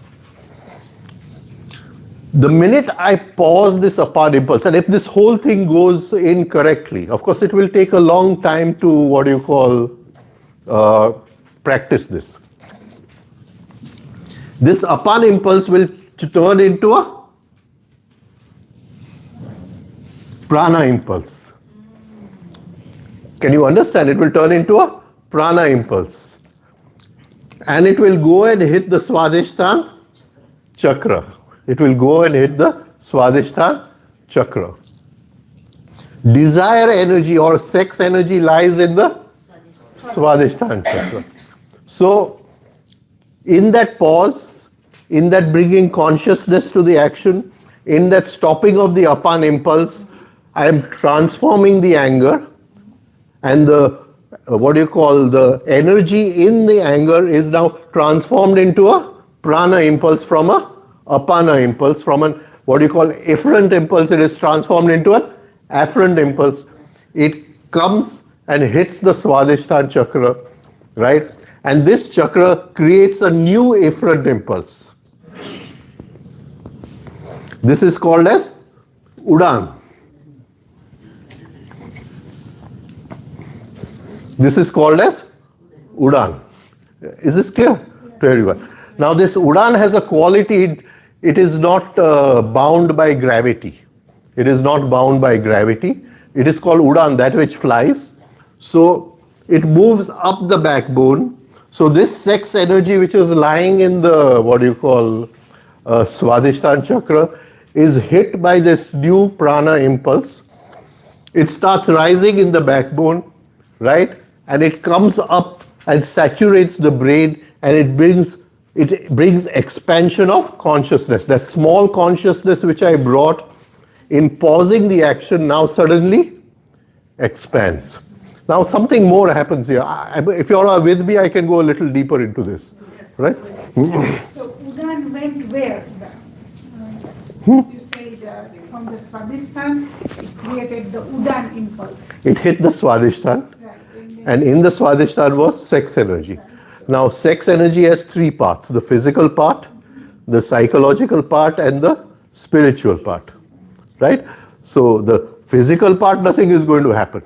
The minute I pause this apan impulse, and if this whole thing goes incorrectly, of course it will take a long time to practice this. This apan impulse will turn into a prana impulse. Can you understand? It will turn into a prana impulse. And it will go and hit the Svadhisthana Chakra. It will go and hit the Svadhisthana Chakra. Desire energy or sex energy lies in the Svadhisthana Chakra. So, in that pause, in that bringing consciousness to the action, in that stopping of the apan impulse, I am transforming the anger, and the the energy in the anger is now transformed into a prana impulse from a apana impulse, from an efferent impulse, it is transformed into an afferent impulse. It comes and hits the Svadhisthana Chakra, right? And this chakra creates a new efferent impulse. This is called as Udan. This is called as Udan. Is this clear to everyone? Now this Udan has a quality, it is not bound by gravity. It is not bound by gravity. It is called Udan, that which flies. So it moves up the backbone. So this sex energy which is lying in the, what do you call, Svadhisthana Chakra, is hit by this new prana impulse. It starts rising in the backbone, right? And it comes up and saturates the brain, and it brings expansion of consciousness. That small consciousness which I brought in pausing the action now suddenly expands. Now something more happens here. If you are with me, I can go a little deeper into this, right? So Udan went where? You said from the Svadhisthana, it created the Udan impulse. It hit the Swadhisthana, Right. and in the Swadhisthana was sex energy. Now sex energy has three parts: the physical part, the psychological part, and the spiritual part, right? So the physical part, nothing is going to happen.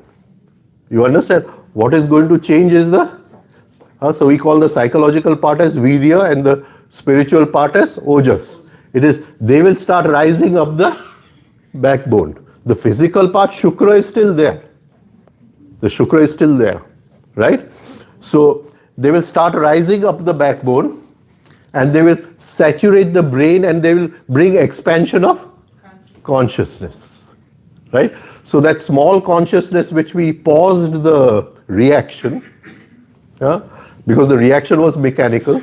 You understand? What is going to change is so we call the psychological part as virya and the spiritual part as ojas. They will start rising up the backbone. The physical part, Shukra, is still there. The Shukra is still there, right? So they will start rising up the backbone, and they will saturate the brain, and they will bring expansion of consciousness, right? So that small consciousness which we paused the reaction, because the reaction was mechanical,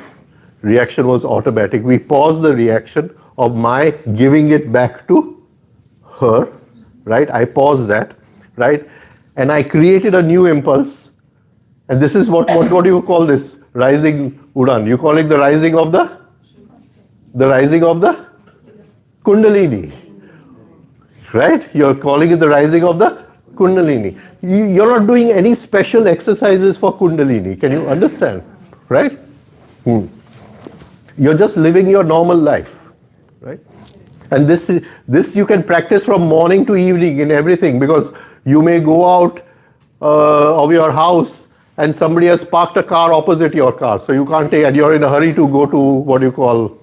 reaction was automatic. We paused the reaction of my giving it back to her, right? I paused that, right? And I created a new impulse. And this is what do you call this? Rising Udan. You call it the rising of the Kundalini, right? You're calling it the rising of the Kundalini. You're not doing any special exercises for Kundalini. Can you understand, right? You're just living your normal life, right? And this you can practice from morning to evening in everything, because you may go out of your house and somebody has parked a car opposite your car, so you can't take, and you're in a hurry to go to what you call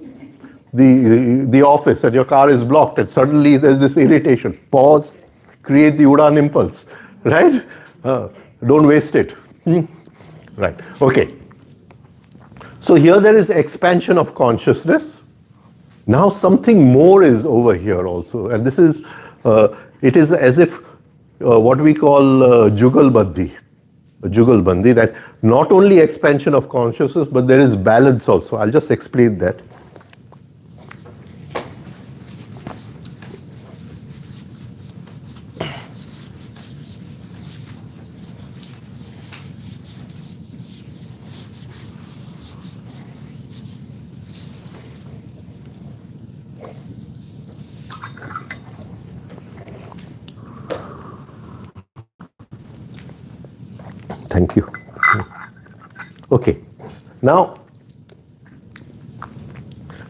the office, and your car is blocked, and suddenly there's this irritation. Pause, create the Udan impulse, right? Don't waste it. Right, okay. So here there is expansion of consciousness. Now something more is over here also, and this is, it is as if what we call Jugalbandi, that not only expansion of consciousness, but there is balance also. I'll just explain that. Thank you. Okay, now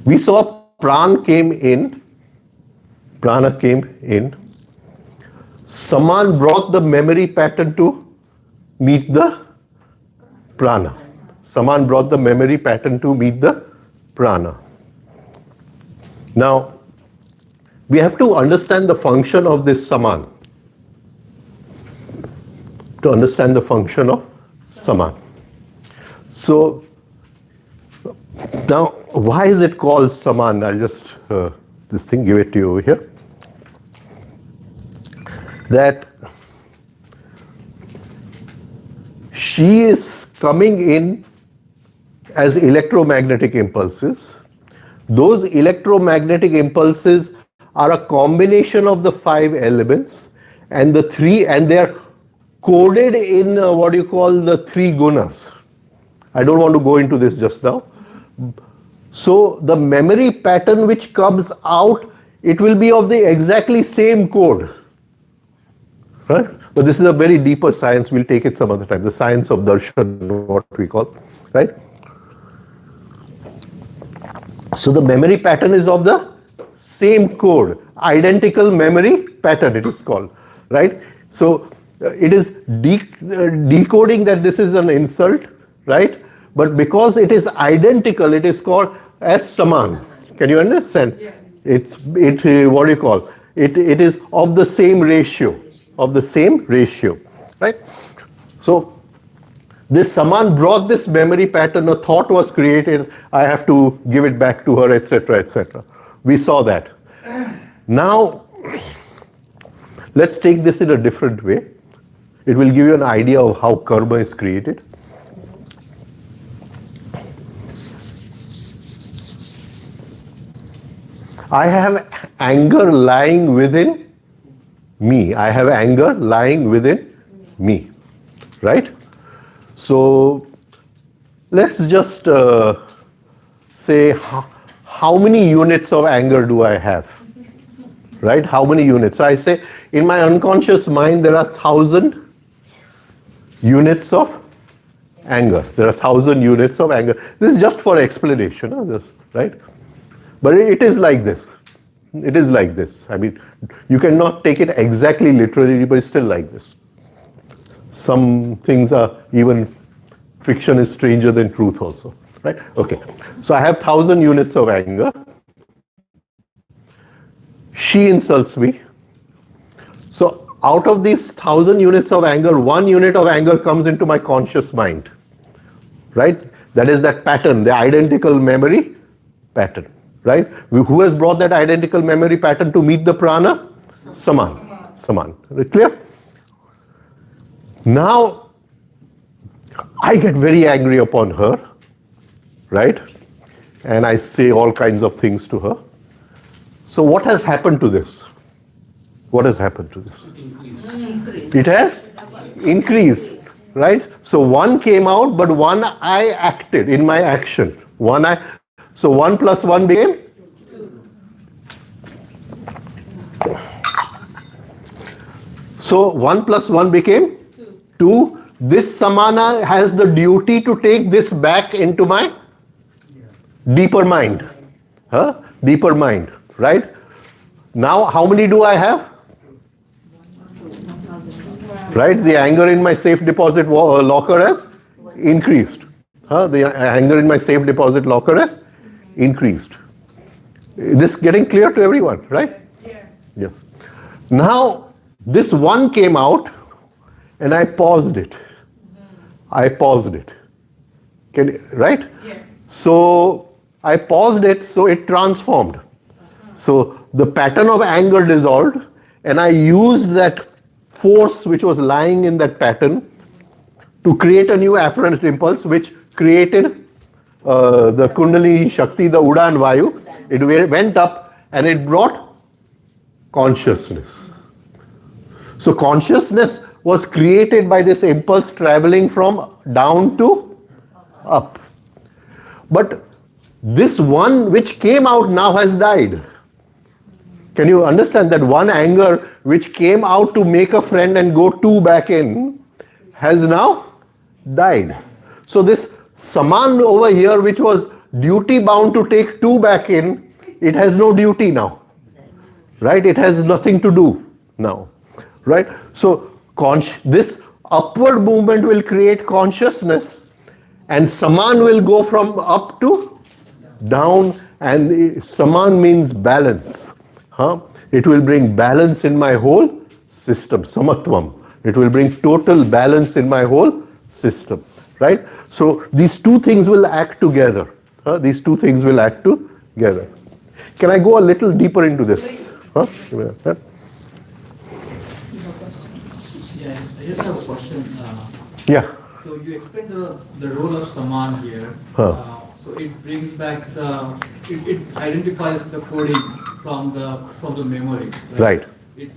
we saw prana came in, Saman brought the memory pattern to meet the prana. Saman brought the memory pattern to meet the prana. Now, we have to understand the function of this Saman. To understand the function of Saman. So, now, why is it called Saman? I'll just, give it to you over here. That she is coming in as electromagnetic impulses. Those electromagnetic impulses are a combination of the 5 elements and the 3, and they are coded in what you call the 3 gunas. I don't want to go into this just now. So the memory pattern which comes out, it will be of the exactly same code, right? But this is a very deeper science. We'll take it some other time. The science of darshan, what we call, right? So the memory pattern is of the same code, identical memory pattern it is called, right? So it is decoding that this is an insult, right? But because it is identical, it is called as Saman. Can you understand? Yes. What do you call? It is of the same ratio, right? So this Saman brought this memory pattern, a thought was created, I have to give it back to her, etc., etc. We saw that. Now, let's take this in a different way. It will give you an idea of how karma is created. I have anger lying within me. I have anger lying within me, right? So let's just say how many units of anger do I have, right? How many units? So I say in my unconscious mind there are 1,000 units of anger. There are 1,000 units of anger. This is just for explanation, right? But it is like this. It is like this. I mean, you cannot take it exactly literally, but it's still like this. Some things are even, fiction is stranger than truth also, right? Okay. So I have 1,000 units of anger. She insults me. So out of these 1,000 units of anger, 1 unit of anger comes into my conscious mind, right? That is that pattern, the identical memory pattern. Right? Who has brought that identical memory pattern to meet the prana? Saman. Clear? Now, I get very angry upon her, right? And I say all kinds of things to her. So what has happened to this? What has happened to this? It has increased, right? So 1 came out, but 1 I acted in my action. So 1 plus 1 became 2. So 1 plus 1 became 2. This samana has the duty to take this back into my deeper mind. Deeper mind, right? Now how many do I have? Right? The anger in my safe deposit locker has increased. The anger in my safe deposit locker has increased. This getting clear to everyone, right? Yes. Now this 1 came out and I paused it. Right? Yes. So I paused it, so it transformed. So the pattern of anger dissolved and I used that force which was lying in that pattern to create a new afferent impulse which created the Kundalini Shakti, the Udan Vayu. It went up and it brought consciousness. So consciousness was created by this impulse traveling from down to up. But this 1 which came out now has died. Can you understand that 1 anger which came out to make a friend and go 2 back in has now died. So this Saman over here which was duty bound to take 2 back in, it has no duty now. Right? It has nothing to do now. Right? So this upward movement will create consciousness and Saman will go from up to down, and Saman means balance. It will bring balance in my whole system, samatvam. It will bring total balance in my whole system, right? So these 2 things will act together. These 2 things will act together. Can I go a little deeper into this? Yeah, I just have a question. Yeah. So you explained the role of Saman here. So it brings back it identifies the coding from the memory. Right. It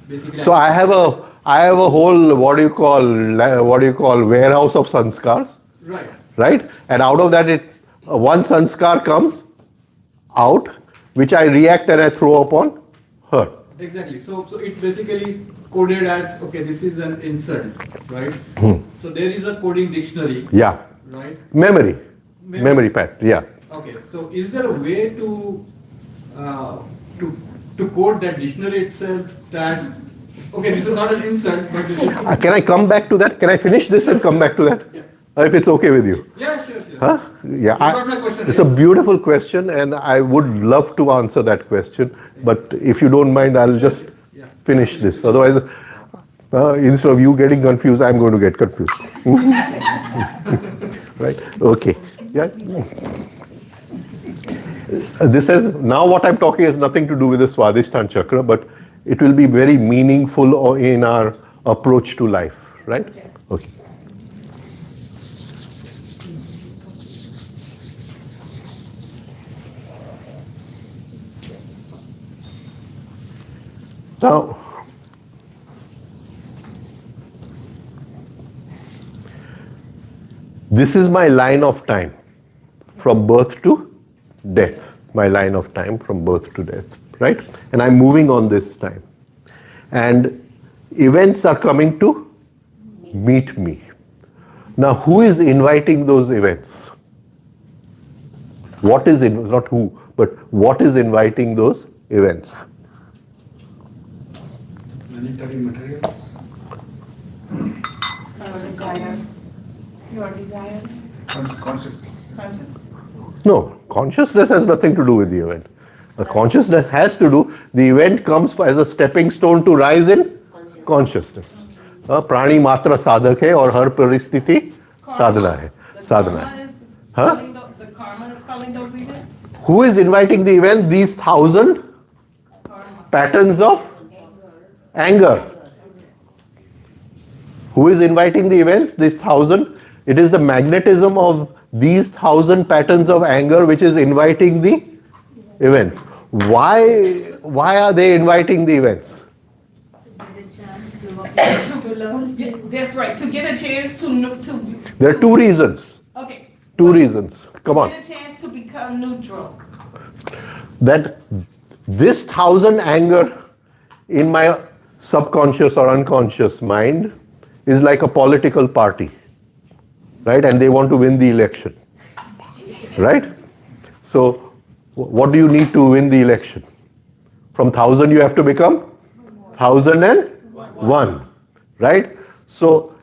basically. So I have a whole what do you call warehouse of sanskars. Right. Right? And out of that one sanskar comes out, which I react and I throw upon her. Exactly. So it basically coded as, okay, this is an insult, right? So there is a coding dictionary. Yeah. Right. Memory pattern. Yeah. Okay. So is there a way to code that dictionary itself that, okay, this is not an insult, but this is... Can I come back to that? Can I finish this and come back to that? Yeah. If it's okay with you. Yeah, sure. Huh? Yeah, You got my question, it's a right? beautiful question, and I would love to answer that question. But if you don't mind, I'll just finish this. Otherwise, instead of you getting confused, I'm going to get confused. Right? Okay. Yeah. This is now what I'm talking has nothing to do with the Svadhisthana Chakra, but it will be very meaningful in our approach to life. Right? Okay. Now, this is my line of time from birth to death. My line of time from birth to death, right? And I'm moving on this time. And events are coming to meet me. Now, who is inviting those events? What is, not who, but what is inviting those events? Planetary materials. Your desire. Consciousness. No, consciousness has nothing to do with the event. The consciousness has to do, the event comes as a stepping stone to rise in consciousness. प्राणी मात्र साधक है और हर परिस्थिति साधना है. Sadhana. Huh? The karma is calling those events? Who is inviting the event? These 1,000 patterns of anger. Who is inviting the events? These 1,000. It is the magnetism of these 1,000 patterns of anger which is inviting the events. Why are they inviting the events? That's right, to get a chance to There are two reasons. okay. Two reasons. Come on. Get a chance to become neutral. That this 1,000 anger in my subconscious or unconscious mind is like a political party, right? And they want to win the election, right? So what do you need to win the election? From 1,000 you have to become 1,001, right? So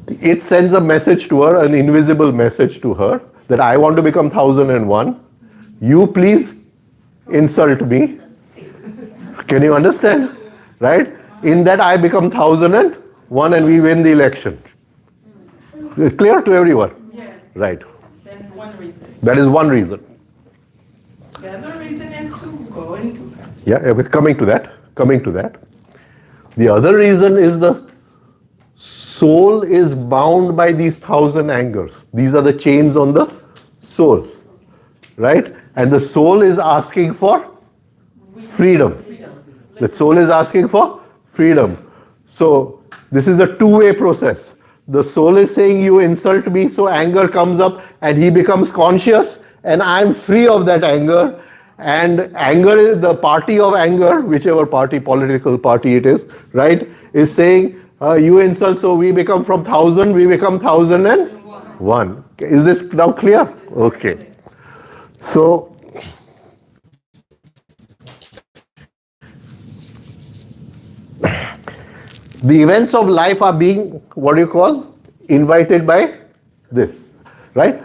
it sends a message to her, an invisible message to her, that I want to become 1,001. You please insult me. Can you understand? Right? In that I become 1,001 and we win the election. Clear to everyone? Yes, Right. that's one reason. That is one reason. The other reason is to go into that. Yeah, we're coming to that. Coming to that. The other reason is the soul is bound by these 1,000 angers. These are the chains on the soul, right? And the soul is asking for freedom. The soul is asking for freedom. So this is a two-way process. The soul is saying, you insult me, so anger comes up and he becomes conscious and I'm free of that anger. And anger is the party of anger, whichever party, political party it is, right, is saying, you insult, so we become from 1,000, we become 1,001. Is this now clear? Okay. So, the events of life are being, what do you call, invited by this, right?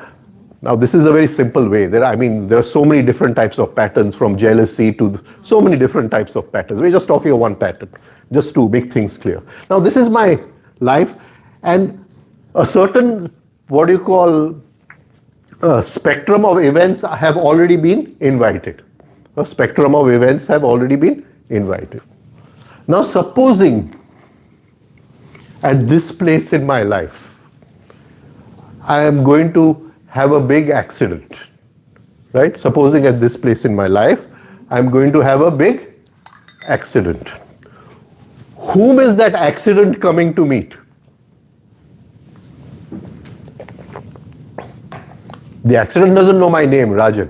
Now this is a very simple way. There are so many different types of patterns, from jealousy to so many different types of patterns. We're just talking of one pattern, just to make things clear. Now this is my life, and a certain, what do you call, spectrum of events have already been invited. A spectrum of events have already been invited. Now supposing at this place in my life, I am going to have a big accident, right? Supposing at this place in my life, I'm going to have a big accident. Whom is that accident coming to meet? The accident doesn't know my name, Rajan,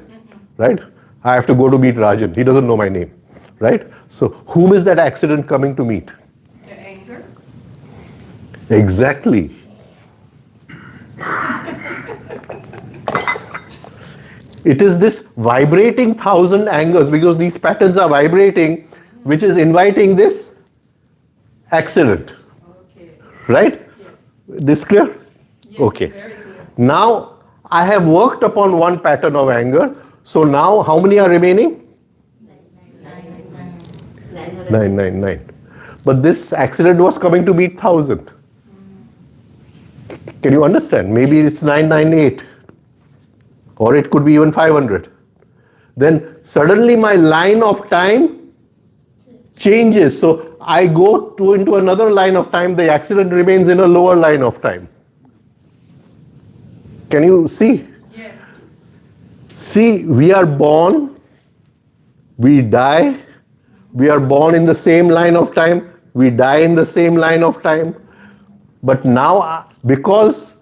right? I have to go to meet Rajan. He doesn't know my name, right? So whom is that accident coming to meet? The anger. Exactly. It is this vibrating 1,000 angers, because these patterns are vibrating, which is inviting this accident. Okay. Right? Yes. This clear? Yes, Okay. very clear. Now I have worked upon one pattern of anger. So now how many are remaining? 999. But this accident was coming to meet 1000. Can you understand? Maybe it's 998. Or it could be even 500. Then suddenly my line of time changes. So I go into another line of time. The accident remains in a lower line of time. Can you see? Yes. See, we are born, we die, we are born in the same line of time, we die in the same line of time. But now, because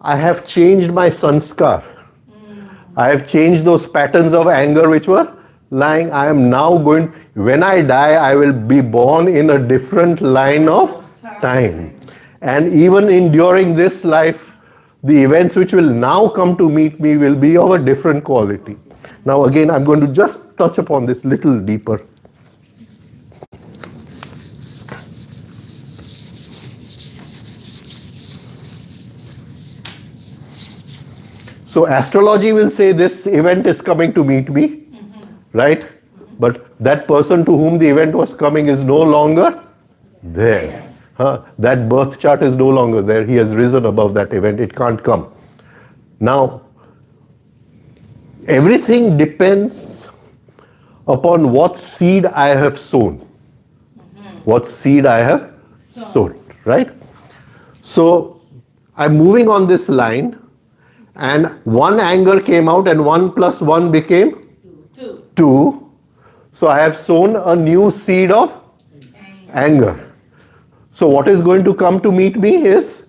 I have changed my sanskar, I have changed those patterns of anger which were lying, I am now going, when I die, I will be born in a different line of time. And even during this life, the events which will now come to meet me will be of a different quality. Now again, I'm going to just touch upon this little deeper. So astrology will say this event is coming to meet me, right? But that person to whom the event was coming is no longer there. That birth chart is no longer there. He has risen above that event. It can't come. Now, everything depends upon what seed I have sown. What seed I have sown, right? So, I'm moving on this line, and one anger came out, and 1 plus 1 became 2. So, I have sown a new seed of anger. So what is going to come to meet me is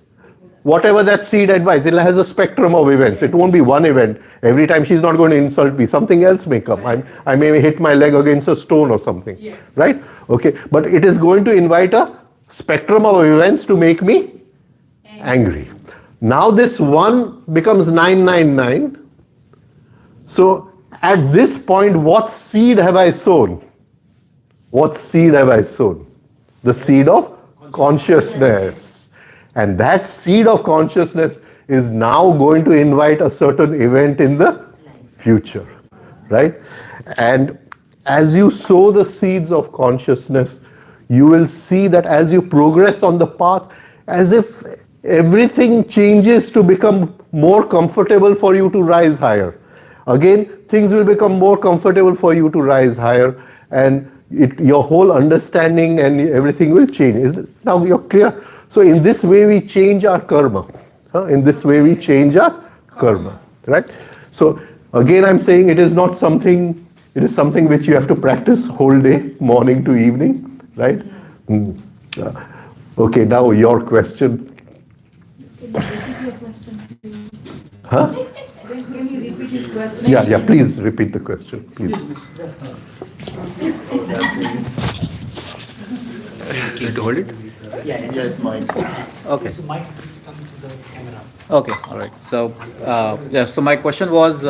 whatever that seed advises. It has a spectrum of events. It won't be one event. Every time she's not going to insult me. Something else may come. I may hit my leg against a stone or something. Yes. Right? Okay. But it is going to invite a spectrum of events to make me angry. Now this 1 becomes 999. So at this point, what seed have I sown? What seed have I sown? The seed of consciousness. And that seed of consciousness is now going to invite a certain event in the future, right? And as you sow the seeds of consciousness, you will see that as you progress on the path, as if everything changes to become more comfortable for you to rise higher. Again, things will become more comfortable for you to rise higher, and your whole understanding and everything will change. Now you're clear? So in this way we change our karma. In this way we change our karma, right? So again I'm saying it is not something, it is something which you have to practice whole day, morning to evening, right? Okay, now your question. Huh? Can you repeat his question? Yeah, please repeat the question, please. Need to hold it? Yeah, and just mic. Okay. So mic, please come to the camera. Okay, all right. So, so my question was,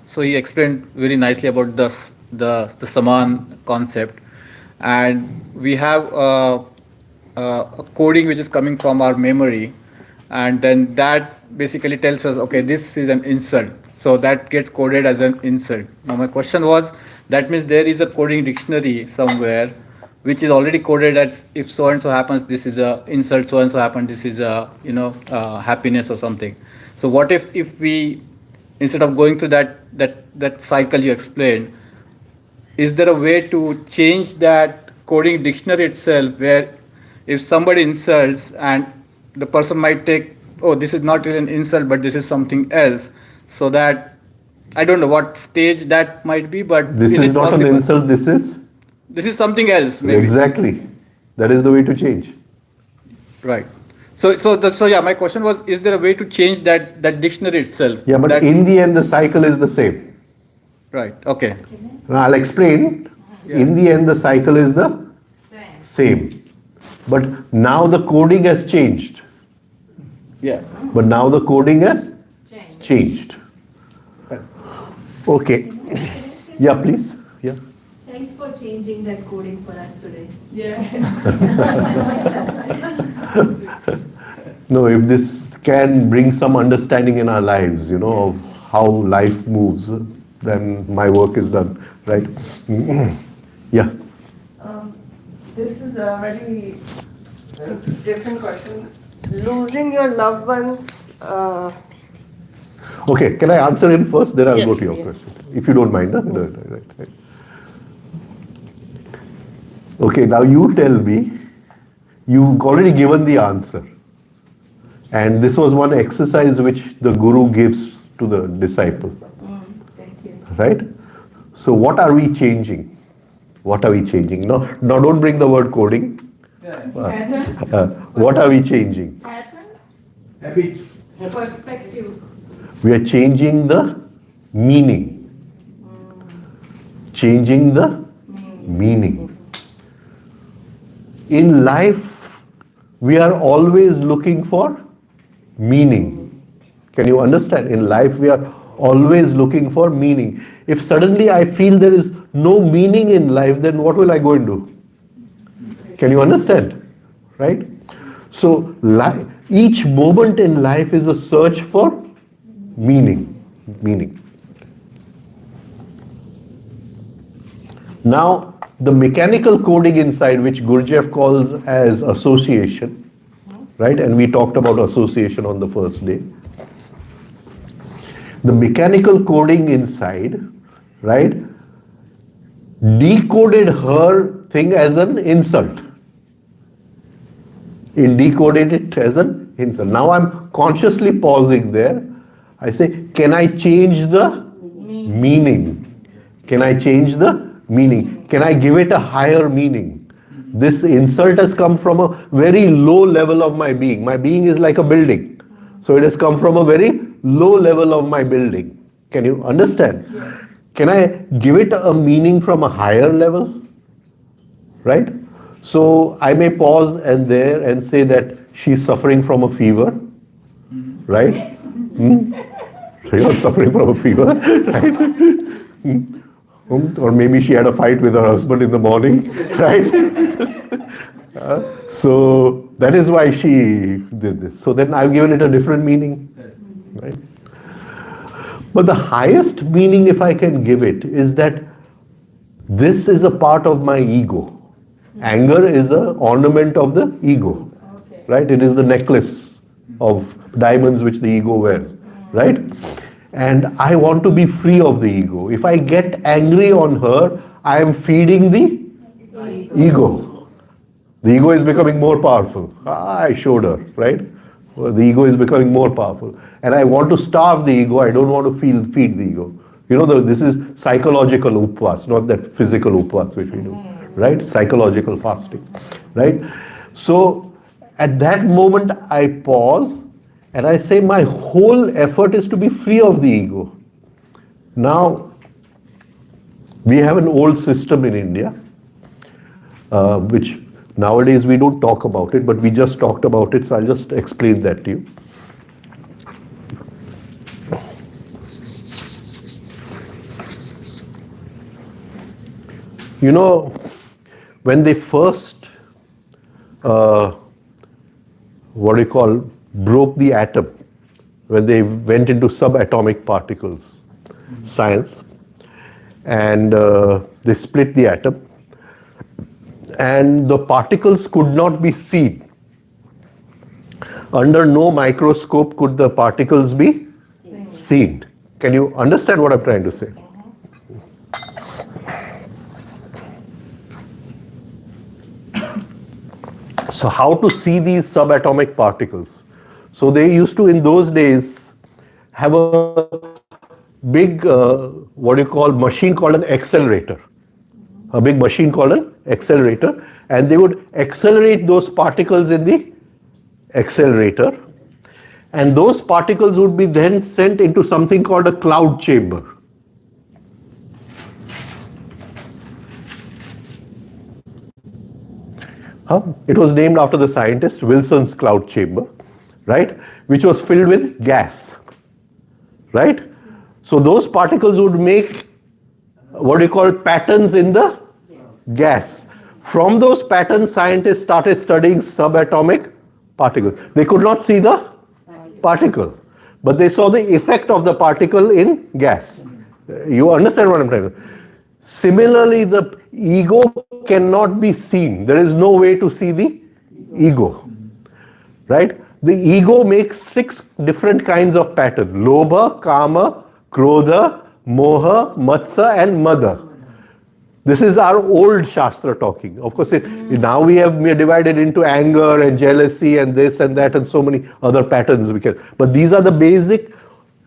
so he explained very nicely about the Saman concept, and we have a coding which is coming from our memory, and then that basically tells us, okay, this is an insult. So that gets coded as an insult. Now my question was, that means there is a coding dictionary somewhere which is already coded as if so and so happens, this is a insult, so and so happens, this is a happiness or something. So what if we, instead of going through that cycle you explained, is there a way to change that coding dictionary itself, where if somebody insults and the person might take, oh, this is not really an insult, but this is something else, so that I don't know what stage that might be, but This is not an insult, this is something else, maybe. Exactly. That is the way to change. Right. So yeah, my question was, is there a way to change that dictionary itself? Yeah, but in the end, the cycle is the same. Right. Okay. Now, I'll explain. Yeah. In the end, the cycle is the same. But now the coding has changed. Yeah. But now the coding has changed. Right. Okay. Yeah, please. Yeah. Thanks for changing that coding for us today. Yeah. No, if this can bring some understanding in our lives, of how life moves, then my work is done, right? Yeah. This is a very different question. Losing your loved ones. Okay, can I answer him first? Then I'll Yes, go to your yes. question. If you don't mind. Huh? Right. Okay, now you tell me. You've already given the answer. And this was one exercise which the Guru gives to the disciple. Thank you. Right? So what are we changing? What are we changing? No, don't bring the word coding. Patterns? What are we changing? Patterns? Habits. Perspective. We are changing the meaning. Changing the meaning. In life, we are always looking for meaning. Can you understand? In life, we are always looking for meaning. If suddenly I feel there is no meaning in life, then what will I go and do? Can you understand? Right? So, each moment in life is a search for meaning. Now, the mechanical coding inside, which Gurdjieff calls as association, right? And we talked about association on the first day. The mechanical coding inside, right, decoded her thing as an insult. It decoded it as an insult. Now I'm consciously pausing there. I say, can I change the meaning? Can I change the meaning? Can I give it a higher meaning? This insult has come from a very low level of my being. My being is like a building. So it has come from a very low level of my building. Can you understand? Yes. Can I give it a meaning from a higher level? Right? So I may pause and say that she's suffering from a fever. Right? So you're suffering from a fever, right? Or maybe she had a fight with her husband in the morning, right? So that is why she did this. So then I've given it a different meaning, right? But the highest meaning, if I can give it, is that this is a part of my ego. Anger is an ornament of the ego, right? It is the necklace of diamonds which the ego wears, right? And I want to be free of the ego. If I get angry on her, I am feeding the ego. The ego is becoming more powerful. I showed her, right? Well, the ego is becoming more powerful. And I want to starve the ego. I don't want to feed the ego. This is psychological upvas, not that physical upvas which we do, right? Psychological fasting, right? So at that moment, I pause and I say my whole effort is to be free of the ego. Now, we have an old system in India, which nowadays we don't talk about it, but we just talked about it, so I'll just explain that to you. When they first, broke the atom, when they went into subatomic particles, science, and they split the atom, and the particles could not be seen. Under no microscope could the particles be seen. Can you understand what I'm trying to say? So how to see these subatomic particles? So they used to, in those days, have a big, machine called an accelerator. A big machine called an accelerator. And they would accelerate those particles in the accelerator. And those particles would be then sent into something called a cloud chamber. It was named after the scientist, Wilson's cloud chamber, right? Which was filled with gas, right? So those particles would make patterns in the gas. From those patterns, scientists started studying subatomic particles. They could not see the particle, but they saw the effect of the particle in gas. You understand what I'm trying to say? Similarly, the ego cannot be seen. There is no way to see the ego. Right? The ego makes 6 different kinds of patterns. Lobha, Kama, Krodha, Moha, Matsa and Mada. This is our old Shastra talking. Of course, now we are divided into anger and jealousy and this and that and so many other patterns we can. But these are the basic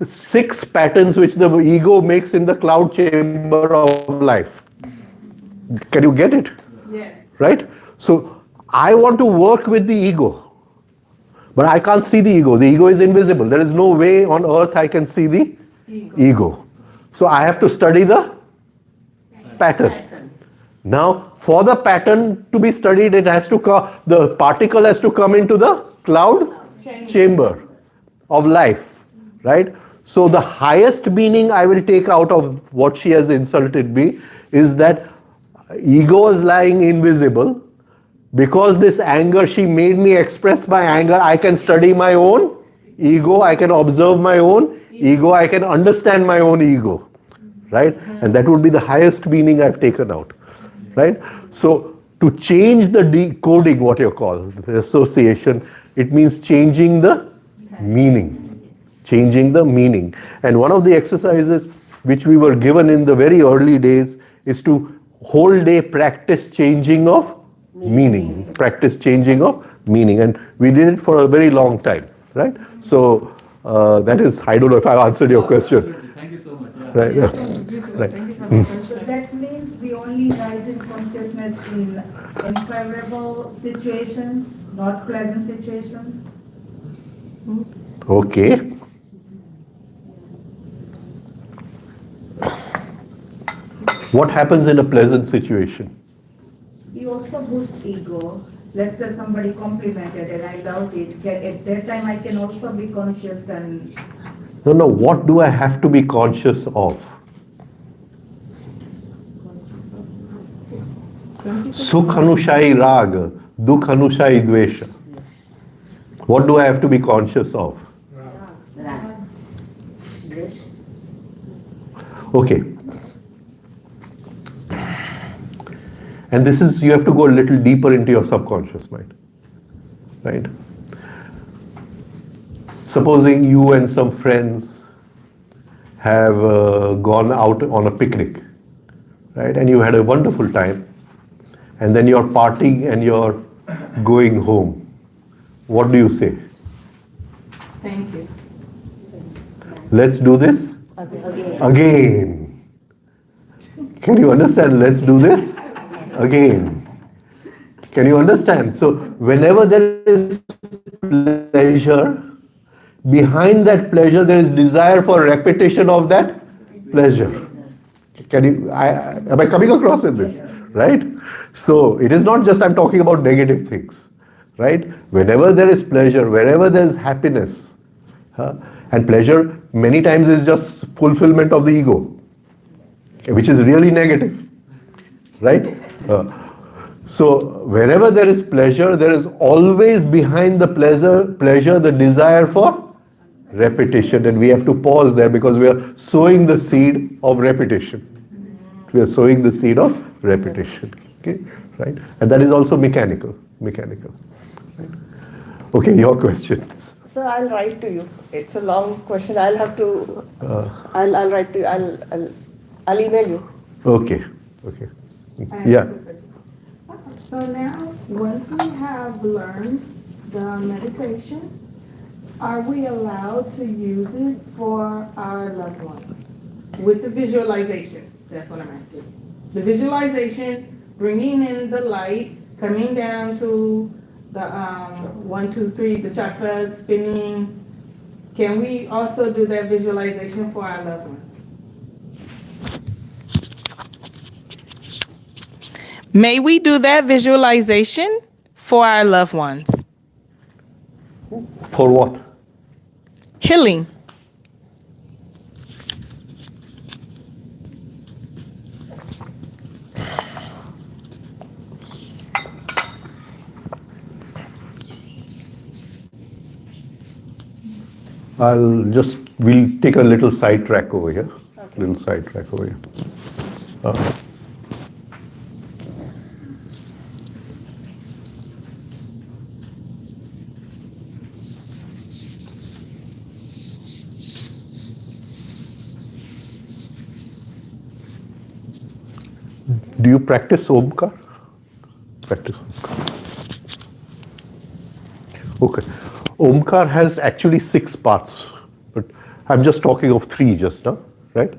6 patterns which the ego makes in the cloud chamber of life. Can you get it? Yes. Right? So I want to work with the ego, but I can't see the ego. The ego is invisible. There is no way on earth I can see the ego. So I have to study the pattern. Now, for the pattern to be studied, it has to the particle has to come into the cloud chamber of life, right? So the highest meaning I will take out of what she has insulted me is that ego is lying invisible. Because this anger, she made me express my anger, I can study my own ego, I can observe my own ego, I can understand my own ego, right? And that would be the highest meaning I've taken out, right? So to change the decoding, what you call the association, it means changing the meaning. Changing the meaning. And one of the exercises which we were given in the very early days is to whole day practice changing of meaning. Practice changing of meaning. And we did it for a very long time, right? So that is, I don't know if I answered your question. Thank you so much. Right, yes. Right. So that means we only rise in consciousness in unfavorable situations, not pleasant situations. Okay. What happens in a pleasant situation? We also boost ego. Let's say somebody complimented and I loved it. At that time I can also be conscious and... No, what do I have to be conscious of? Sukh anushai raga, dukh anushai dvesha. What do I have to be conscious of? Okay. And this is, you have to go a little deeper into your subconscious mind, right? Supposing you and some friends have gone out on a picnic, right? And you had a wonderful time, and then you're partying and you're going home. What do you say? Thank you. Let's do this again. Can you understand? Let's do this again. Can you understand? So whenever there is pleasure, behind that pleasure there is desire for repetition of that pleasure. Can you? Am I coming across in this? Right? So it is not just I'm talking about negative things, right? Whenever there is pleasure, wherever there is happiness, and pleasure many times is just fulfillment of the ego, which is really negative, right? So wherever there is pleasure, there is always behind the pleasure the desire for repetition, and we have to pause there because we are sowing the seed of repetition. We are sowing the seed of repetition. Okay, right? And that is also mechanical. Right? Okay, your questions. So I'll write to you. It's a long question. I'll have to. I'll write to you. I'll email you. Okay. Yeah. So now, once we have learned the meditation, are we allowed to use it for our loved ones? With the visualization, that's what I'm asking. The visualization, bringing in the light, coming down to the 1, 2, 3, the chakras spinning. Can we also do that visualization for our loved ones? May we do that visualization for our loved ones? For what? Healing. we'll take a little sidetrack over here. Okay. Little sidetrack over here. Do you practice Omkar? Practice Omkar. Okay. Omkar has actually 6 parts, but I'm just talking of 3 just now, right?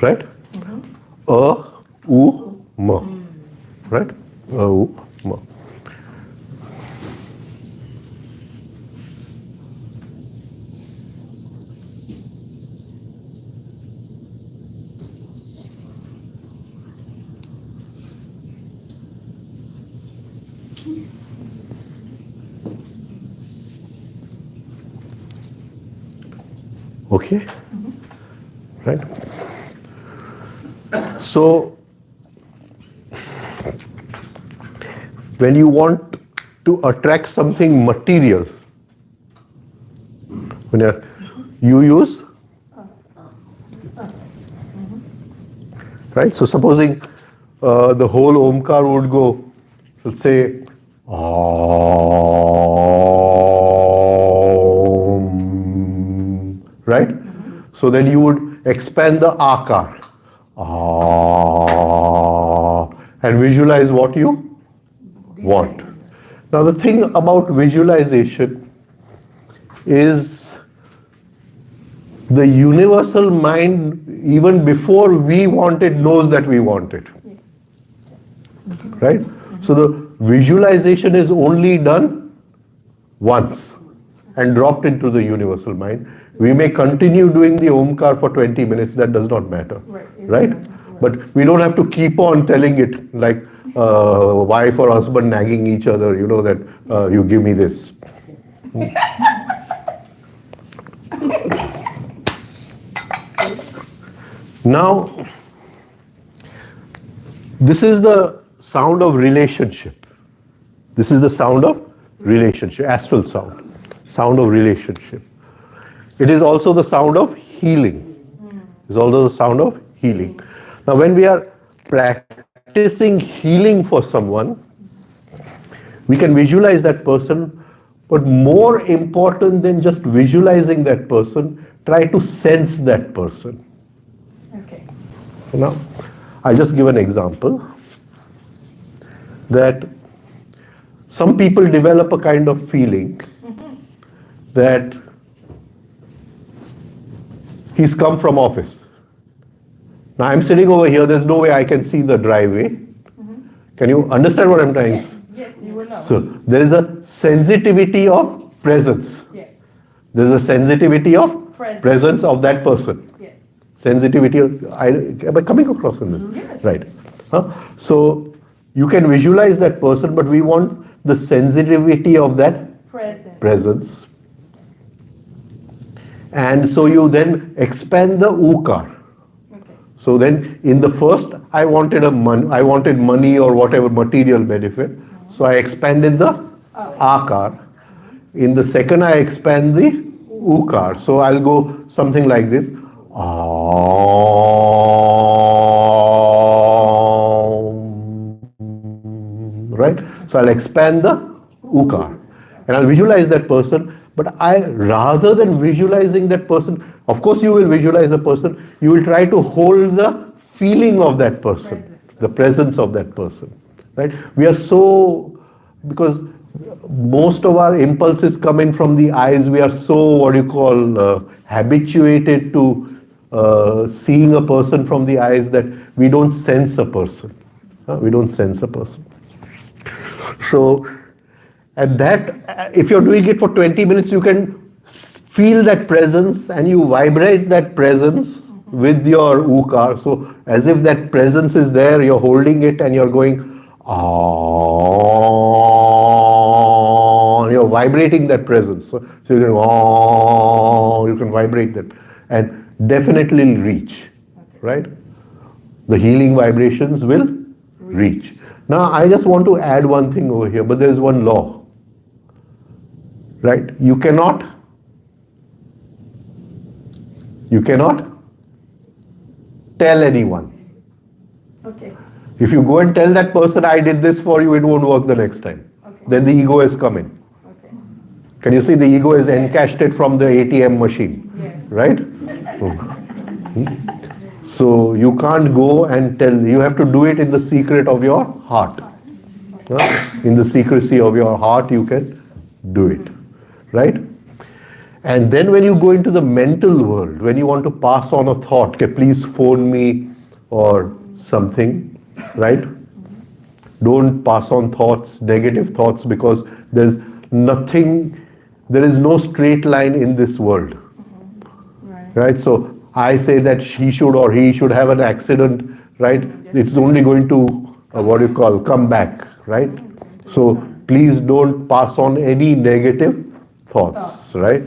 Right? A, U, Ma. Right? A, U, Ma. Okay? Right? So, when you want to attract something material, when you use, right? So, supposing the whole Omkar would go, so say, Om, right? So then you would expand the akar, and visualize what you want. Now the thing about visualization is the universal mind, even before we want it, knows that we want it. Right? So the visualization is only done once and dropped into the universal mind. We may continue doing the Omkar for 20 minutes, that does not matter. Right? But we don't have to keep on telling it like wife or husband nagging each other, you know, that you give me this. Now, this is the sound of relationship. This is the sound of relationship, astral sound, sound of relationship. It is also the sound of healing. It's also the sound of healing. Now, when we are practicing healing for someone, we can visualize that person, but more important than just visualizing that person, try to sense that person. Okay. Now, I'll just give an example that some people develop a kind of feeling that he's come from office. Now I'm sitting over here, there's no way I can see the driveway. Can you understand what I'm trying to say? Yes, you will know. So there is a sensitivity of presence. Yes. There's a sensitivity of presence of that person. Yes. Sensitivity of, am I coming across in this? Yes. Right. So you can visualize that person, but we want the sensitivity of that presence. And so you then expand the ukar. Okay. So then in the first, I wanted money or whatever material benefit. So I expanded the akar. In the second, I expand the ukar. So I'll go something like this. Right? So I'll expand the ukar. And I'll visualize that person. But rather than visualizing that person, of course you will visualize the person, you will try to hold the feeling of that person, the presence of that person, right? We are so, because most of our impulses come in from the eyes, we are so, habituated to seeing a person from the eyes that we don't sense a person. We don't sense a person. So, and that, if you're doing it for 20 minutes, you can feel that presence and you vibrate that presence with your ukar. So as if that presence is there, you're holding it and you're going, you're vibrating that presence. So you can vibrate that and definitely reach, right? The healing vibrations will reach. Now, I just want to add one thing over here, but there is one law, right? You cannot tell anyone. Okay. If you go and tell that person, I did this for you, it won't work the next time. Okay. Then the ego has come in. Okay. Can you see the ego is encashed it from the ATM machine, Yes. right? So you can't go and tell, you have to do it in the secret of your heart. In the secrecy of your heart, you can do it, right? And then when you go into the mental world, when you want to pass on a thought, okay, please phone me or something, right? Don't pass on thoughts, negative thoughts, because there is no straight line in this world, right? So I say that she should or he should have an accident, right? It's only going to, come back, right? So please don't pass on any negative thoughts, right?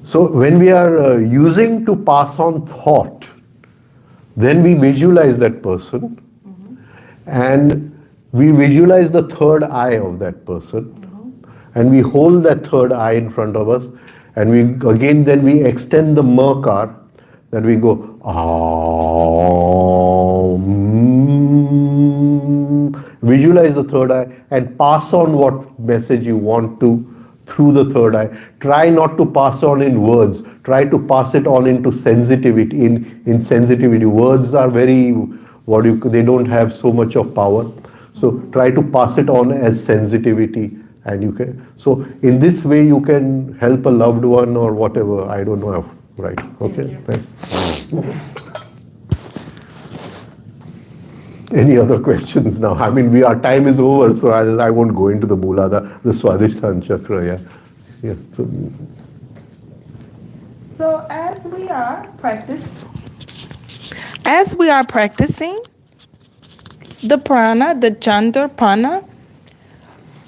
So when we are using to pass on thought, then we visualize that person and we visualize the third eye of that person and we hold that third eye in front of us and then we extend the makar, then we go visualize the third eye and pass on what message you want to through the third eye. Try not to pass on in words. Try to pass it on into sensitivity. In sensitivity, words are very they don't have so much of power. So try to pass it on as sensitivity, and you can. So in this way, you can help a loved one or whatever. I don't know. Right? Okay. Any other questions now? I mean, our time is over, so I won't go into the Mooladhara, the Svadhisthana Chakra. Yeah. So as we are practicing the prana, the Chandrapana,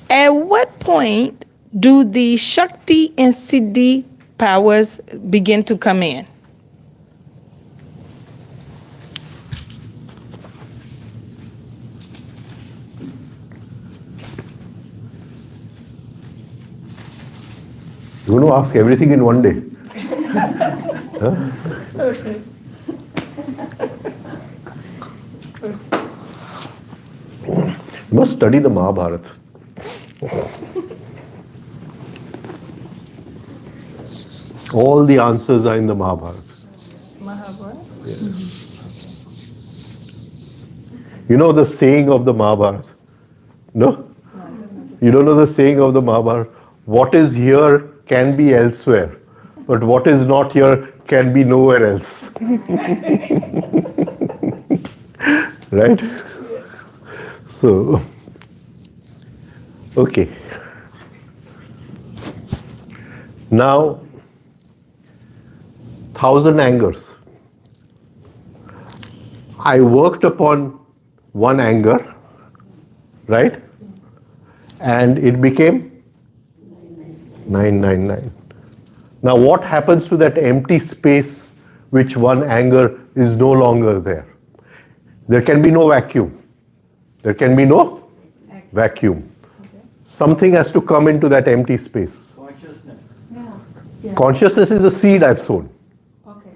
at what point do the Shakti and Siddhi powers begin to come in? You want to ask everything in one day? Huh? Okay. You must study the Mahabharata. All the answers are in the Mahabharata. Yes. You know the saying of the Mahabharata? No? You don't know the saying of the Mahabharata? What is here can be elsewhere, but what is not here can be nowhere else. Right? So, okay. Now, 1,000 angers. I worked upon one anger, right? And it became 999. Now what happens to that empty space which one anger is no longer there? There can be no vacuum. There can be no vacuum. Something has to come into that empty space. Consciousness. Yeah. Consciousness is the seed I've sown. Okay.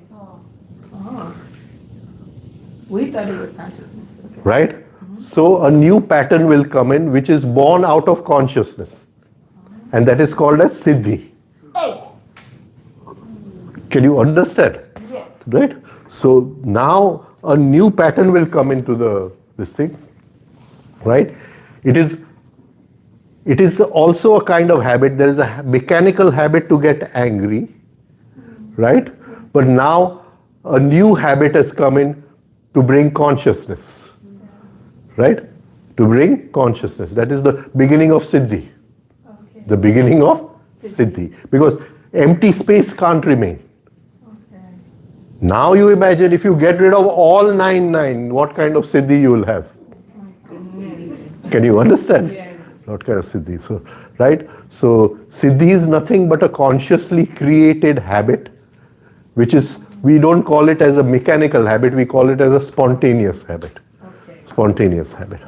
Oh. We thought it was consciousness. Okay. Right? So a new pattern will come in which is born out of consciousness. And that is called as Siddhi. Oh. Can you understand? Yes. Right? So now a new pattern will come into this thing. Right? It is also a kind of habit. There is a mechanical habit to get angry. Right? But now a new habit has come in to bring consciousness. Right? To bring consciousness. That is the beginning of Siddhi. Okay. The beginning of Siddhi. Because empty space can't remain. Okay. Now you imagine if you get rid of all 99, what kind of Siddhi you will have. Can you understand? Yes. What kind of Siddhi? So, right? So Siddhi is nothing but a consciously created habit, which is, we don't call it as a mechanical habit, we call it as a spontaneous habit. Okay. spontaneous habit.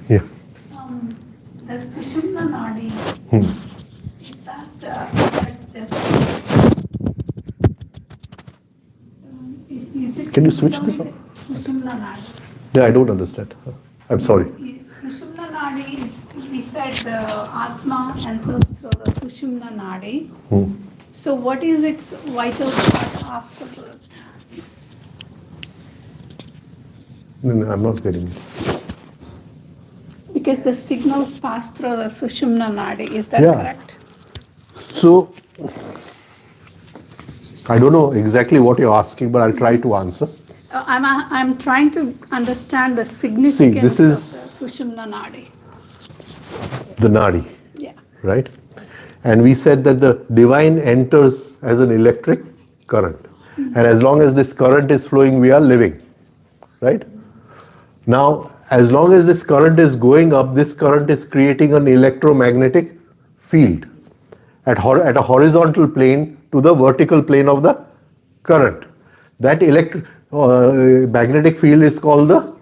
Yeah. The Sushumna Nadi, is that, is it? Can you switch this on? Sushumna Nadi. Yeah, I don't understand. I'm sorry. Sushumna Nadi is, we said the Atma enters through the Sushumna Nadi. So what is its vital part after birth? No, I'm not getting it. Because the signals pass through the Sushumna Nadi, is that Yeah. correct? So, I don't know exactly what you're asking, but I'll try to answer. I'm trying to understand the significance this is of the Sushumna Nadi. The Nadi, Yeah. right? And we said that the divine enters as an electric current. And as long as this current is flowing, we are living, right? Now, as long as this current is going up, this current is creating an electromagnetic field at a horizontal plane to the vertical plane of the current. That magnetic field is called the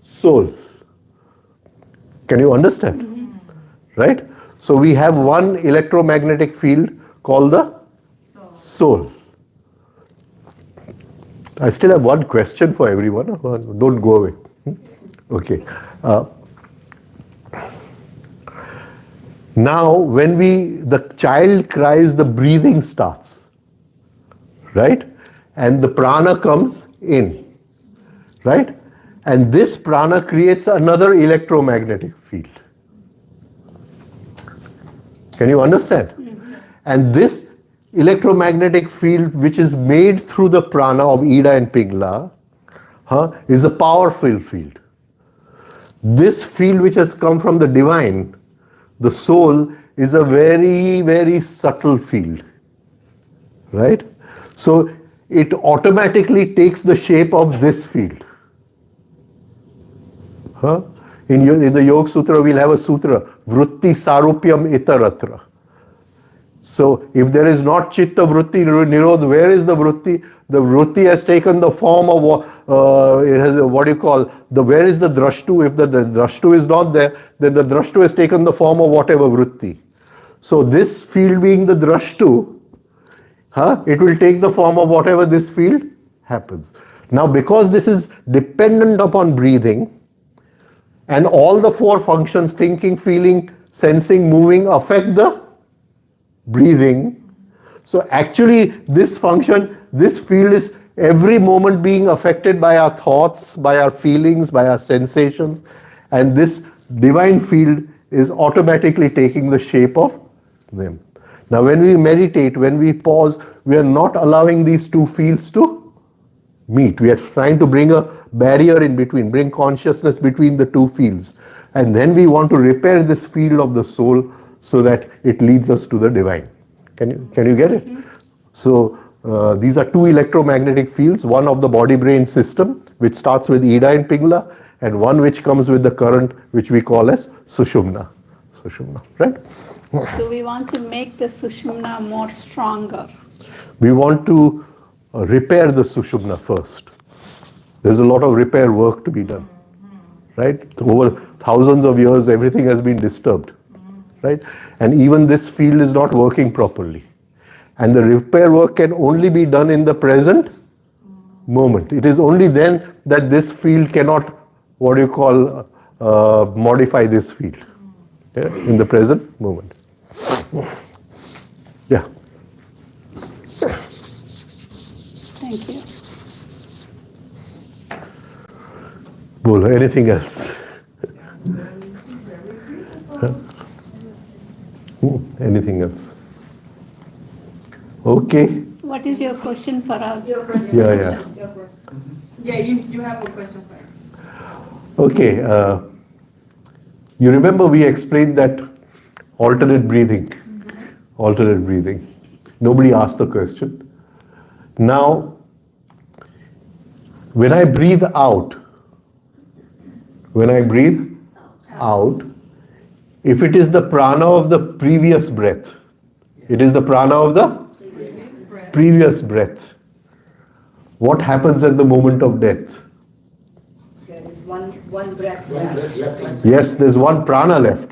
soul. Can you understand? Right? So we have one electromagnetic field called the soul. I still have one question for everyone. Don't go away. Okay. Now, when the child cries, the breathing starts, right? And the prana comes in, right? And this prana creates another electromagnetic field. Can you understand? And this electromagnetic field, which is made through the prana of Ida and Pingala, is a powerful field. This field, which has come from the divine, the soul, is a very, very subtle field, right? So it automatically takes the shape of this field. In the Yoga Sutra, we'll have a sutra, Vritti Sarupyam Itaratra. So if there is not Chitta Vritti Nirodh, where is the Vritti? The Vritti has taken the form of where is the Drashtu? If the Drashtu is not there, then the Drashtu has taken the form of whatever Vritti. So this field being the Drashtu, it will take the form of whatever this field happens. Now, because this is dependent upon breathing, and all the four functions, thinking, feeling, sensing, moving, affect the breathing. So actually this function, this field is every moment being affected by our thoughts, by our feelings, by our sensations, and this divine field is automatically taking the shape of them. Now when we meditate, when we pause, we are not allowing these two fields to meet. We are trying to bring a barrier in between, bring consciousness between the two fields. And then we want to repair this field of the soul so that it leads us to the divine. Can you get it? So these are two electromagnetic fields, one of the body-brain system, which starts with Ida and Pingala, and one which comes with the current, which we call as Sushumna. Sushumna, right? So we want to make the Sushumna more stronger. We want to repair the Sushumna first. There's a lot of repair work to be done, right? Over thousands of years, everything has been disturbed, right? And even this field is not working properly. And the repair work can only be done in the present moment. It is only then that this field cannot, modify this field, in the present moment. Yeah. Thank you. Bolo, anything else? Anything else? Okay. What is your question for us? Yeah. Yeah, you have a question for us. Okay. You remember we explained that alternate breathing. Nobody asked the question. Now, when I breathe out, if it is the prana of the previous breath, it is the prana of the previous breath. What happens at the moment of death? There is one breath One left. breath left inside. Yes, there's one prana left.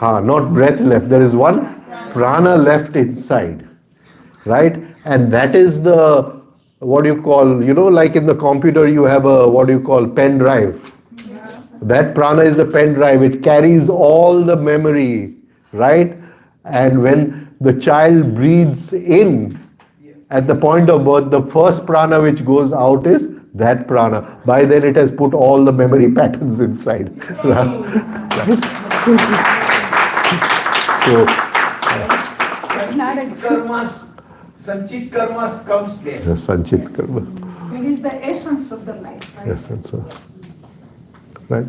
Not breath left. There is one prana left inside. Right? And that is the, what do you call, like in the computer you have a, what do you call, pen drive. That prana is the pen drive. It carries all the memory, right? And when the child breathes in at the point of birth, the first prana which goes out is that prana. By then it has put all the memory patterns inside. Right? So, Sanchit karmas comes there. Sanchit karma. It is the essence of the life, right? Yes, that's so. Right?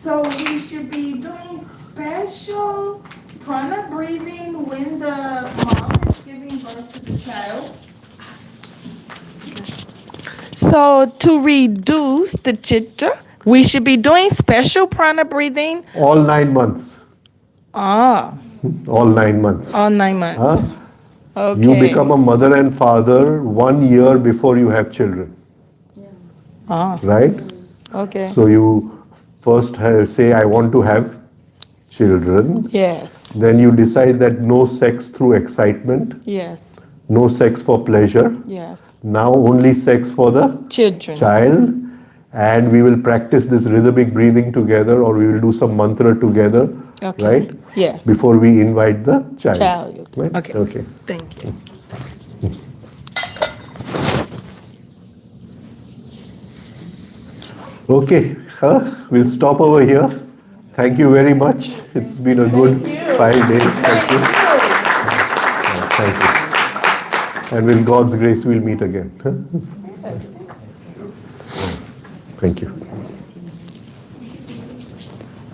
So we should be doing special prana breathing when the mom is giving birth to the child. So to reduce the chitta, we should be doing special prana breathing. All 9 months. Ah, All 9 months. all 9 months. Huh? Okay. You become a mother and father 1 year before you have children. Ah, Right? okay. So you first say, I want to have children. Yes, Then you decide that no sex through excitement, yes, no sex for pleasure. yes. Now only sex for the Children. child. And we will practice this rhythmic breathing together, or we will do some mantra together. Okay. Right? Yes. Before we invite the child. Child. Right? Okay. Okay. Thank you. Okay, we'll stop over here. Thank you very much. It's been a good 5 days. Thank you. Thank you. And with God's grace, we'll meet again. Thank you.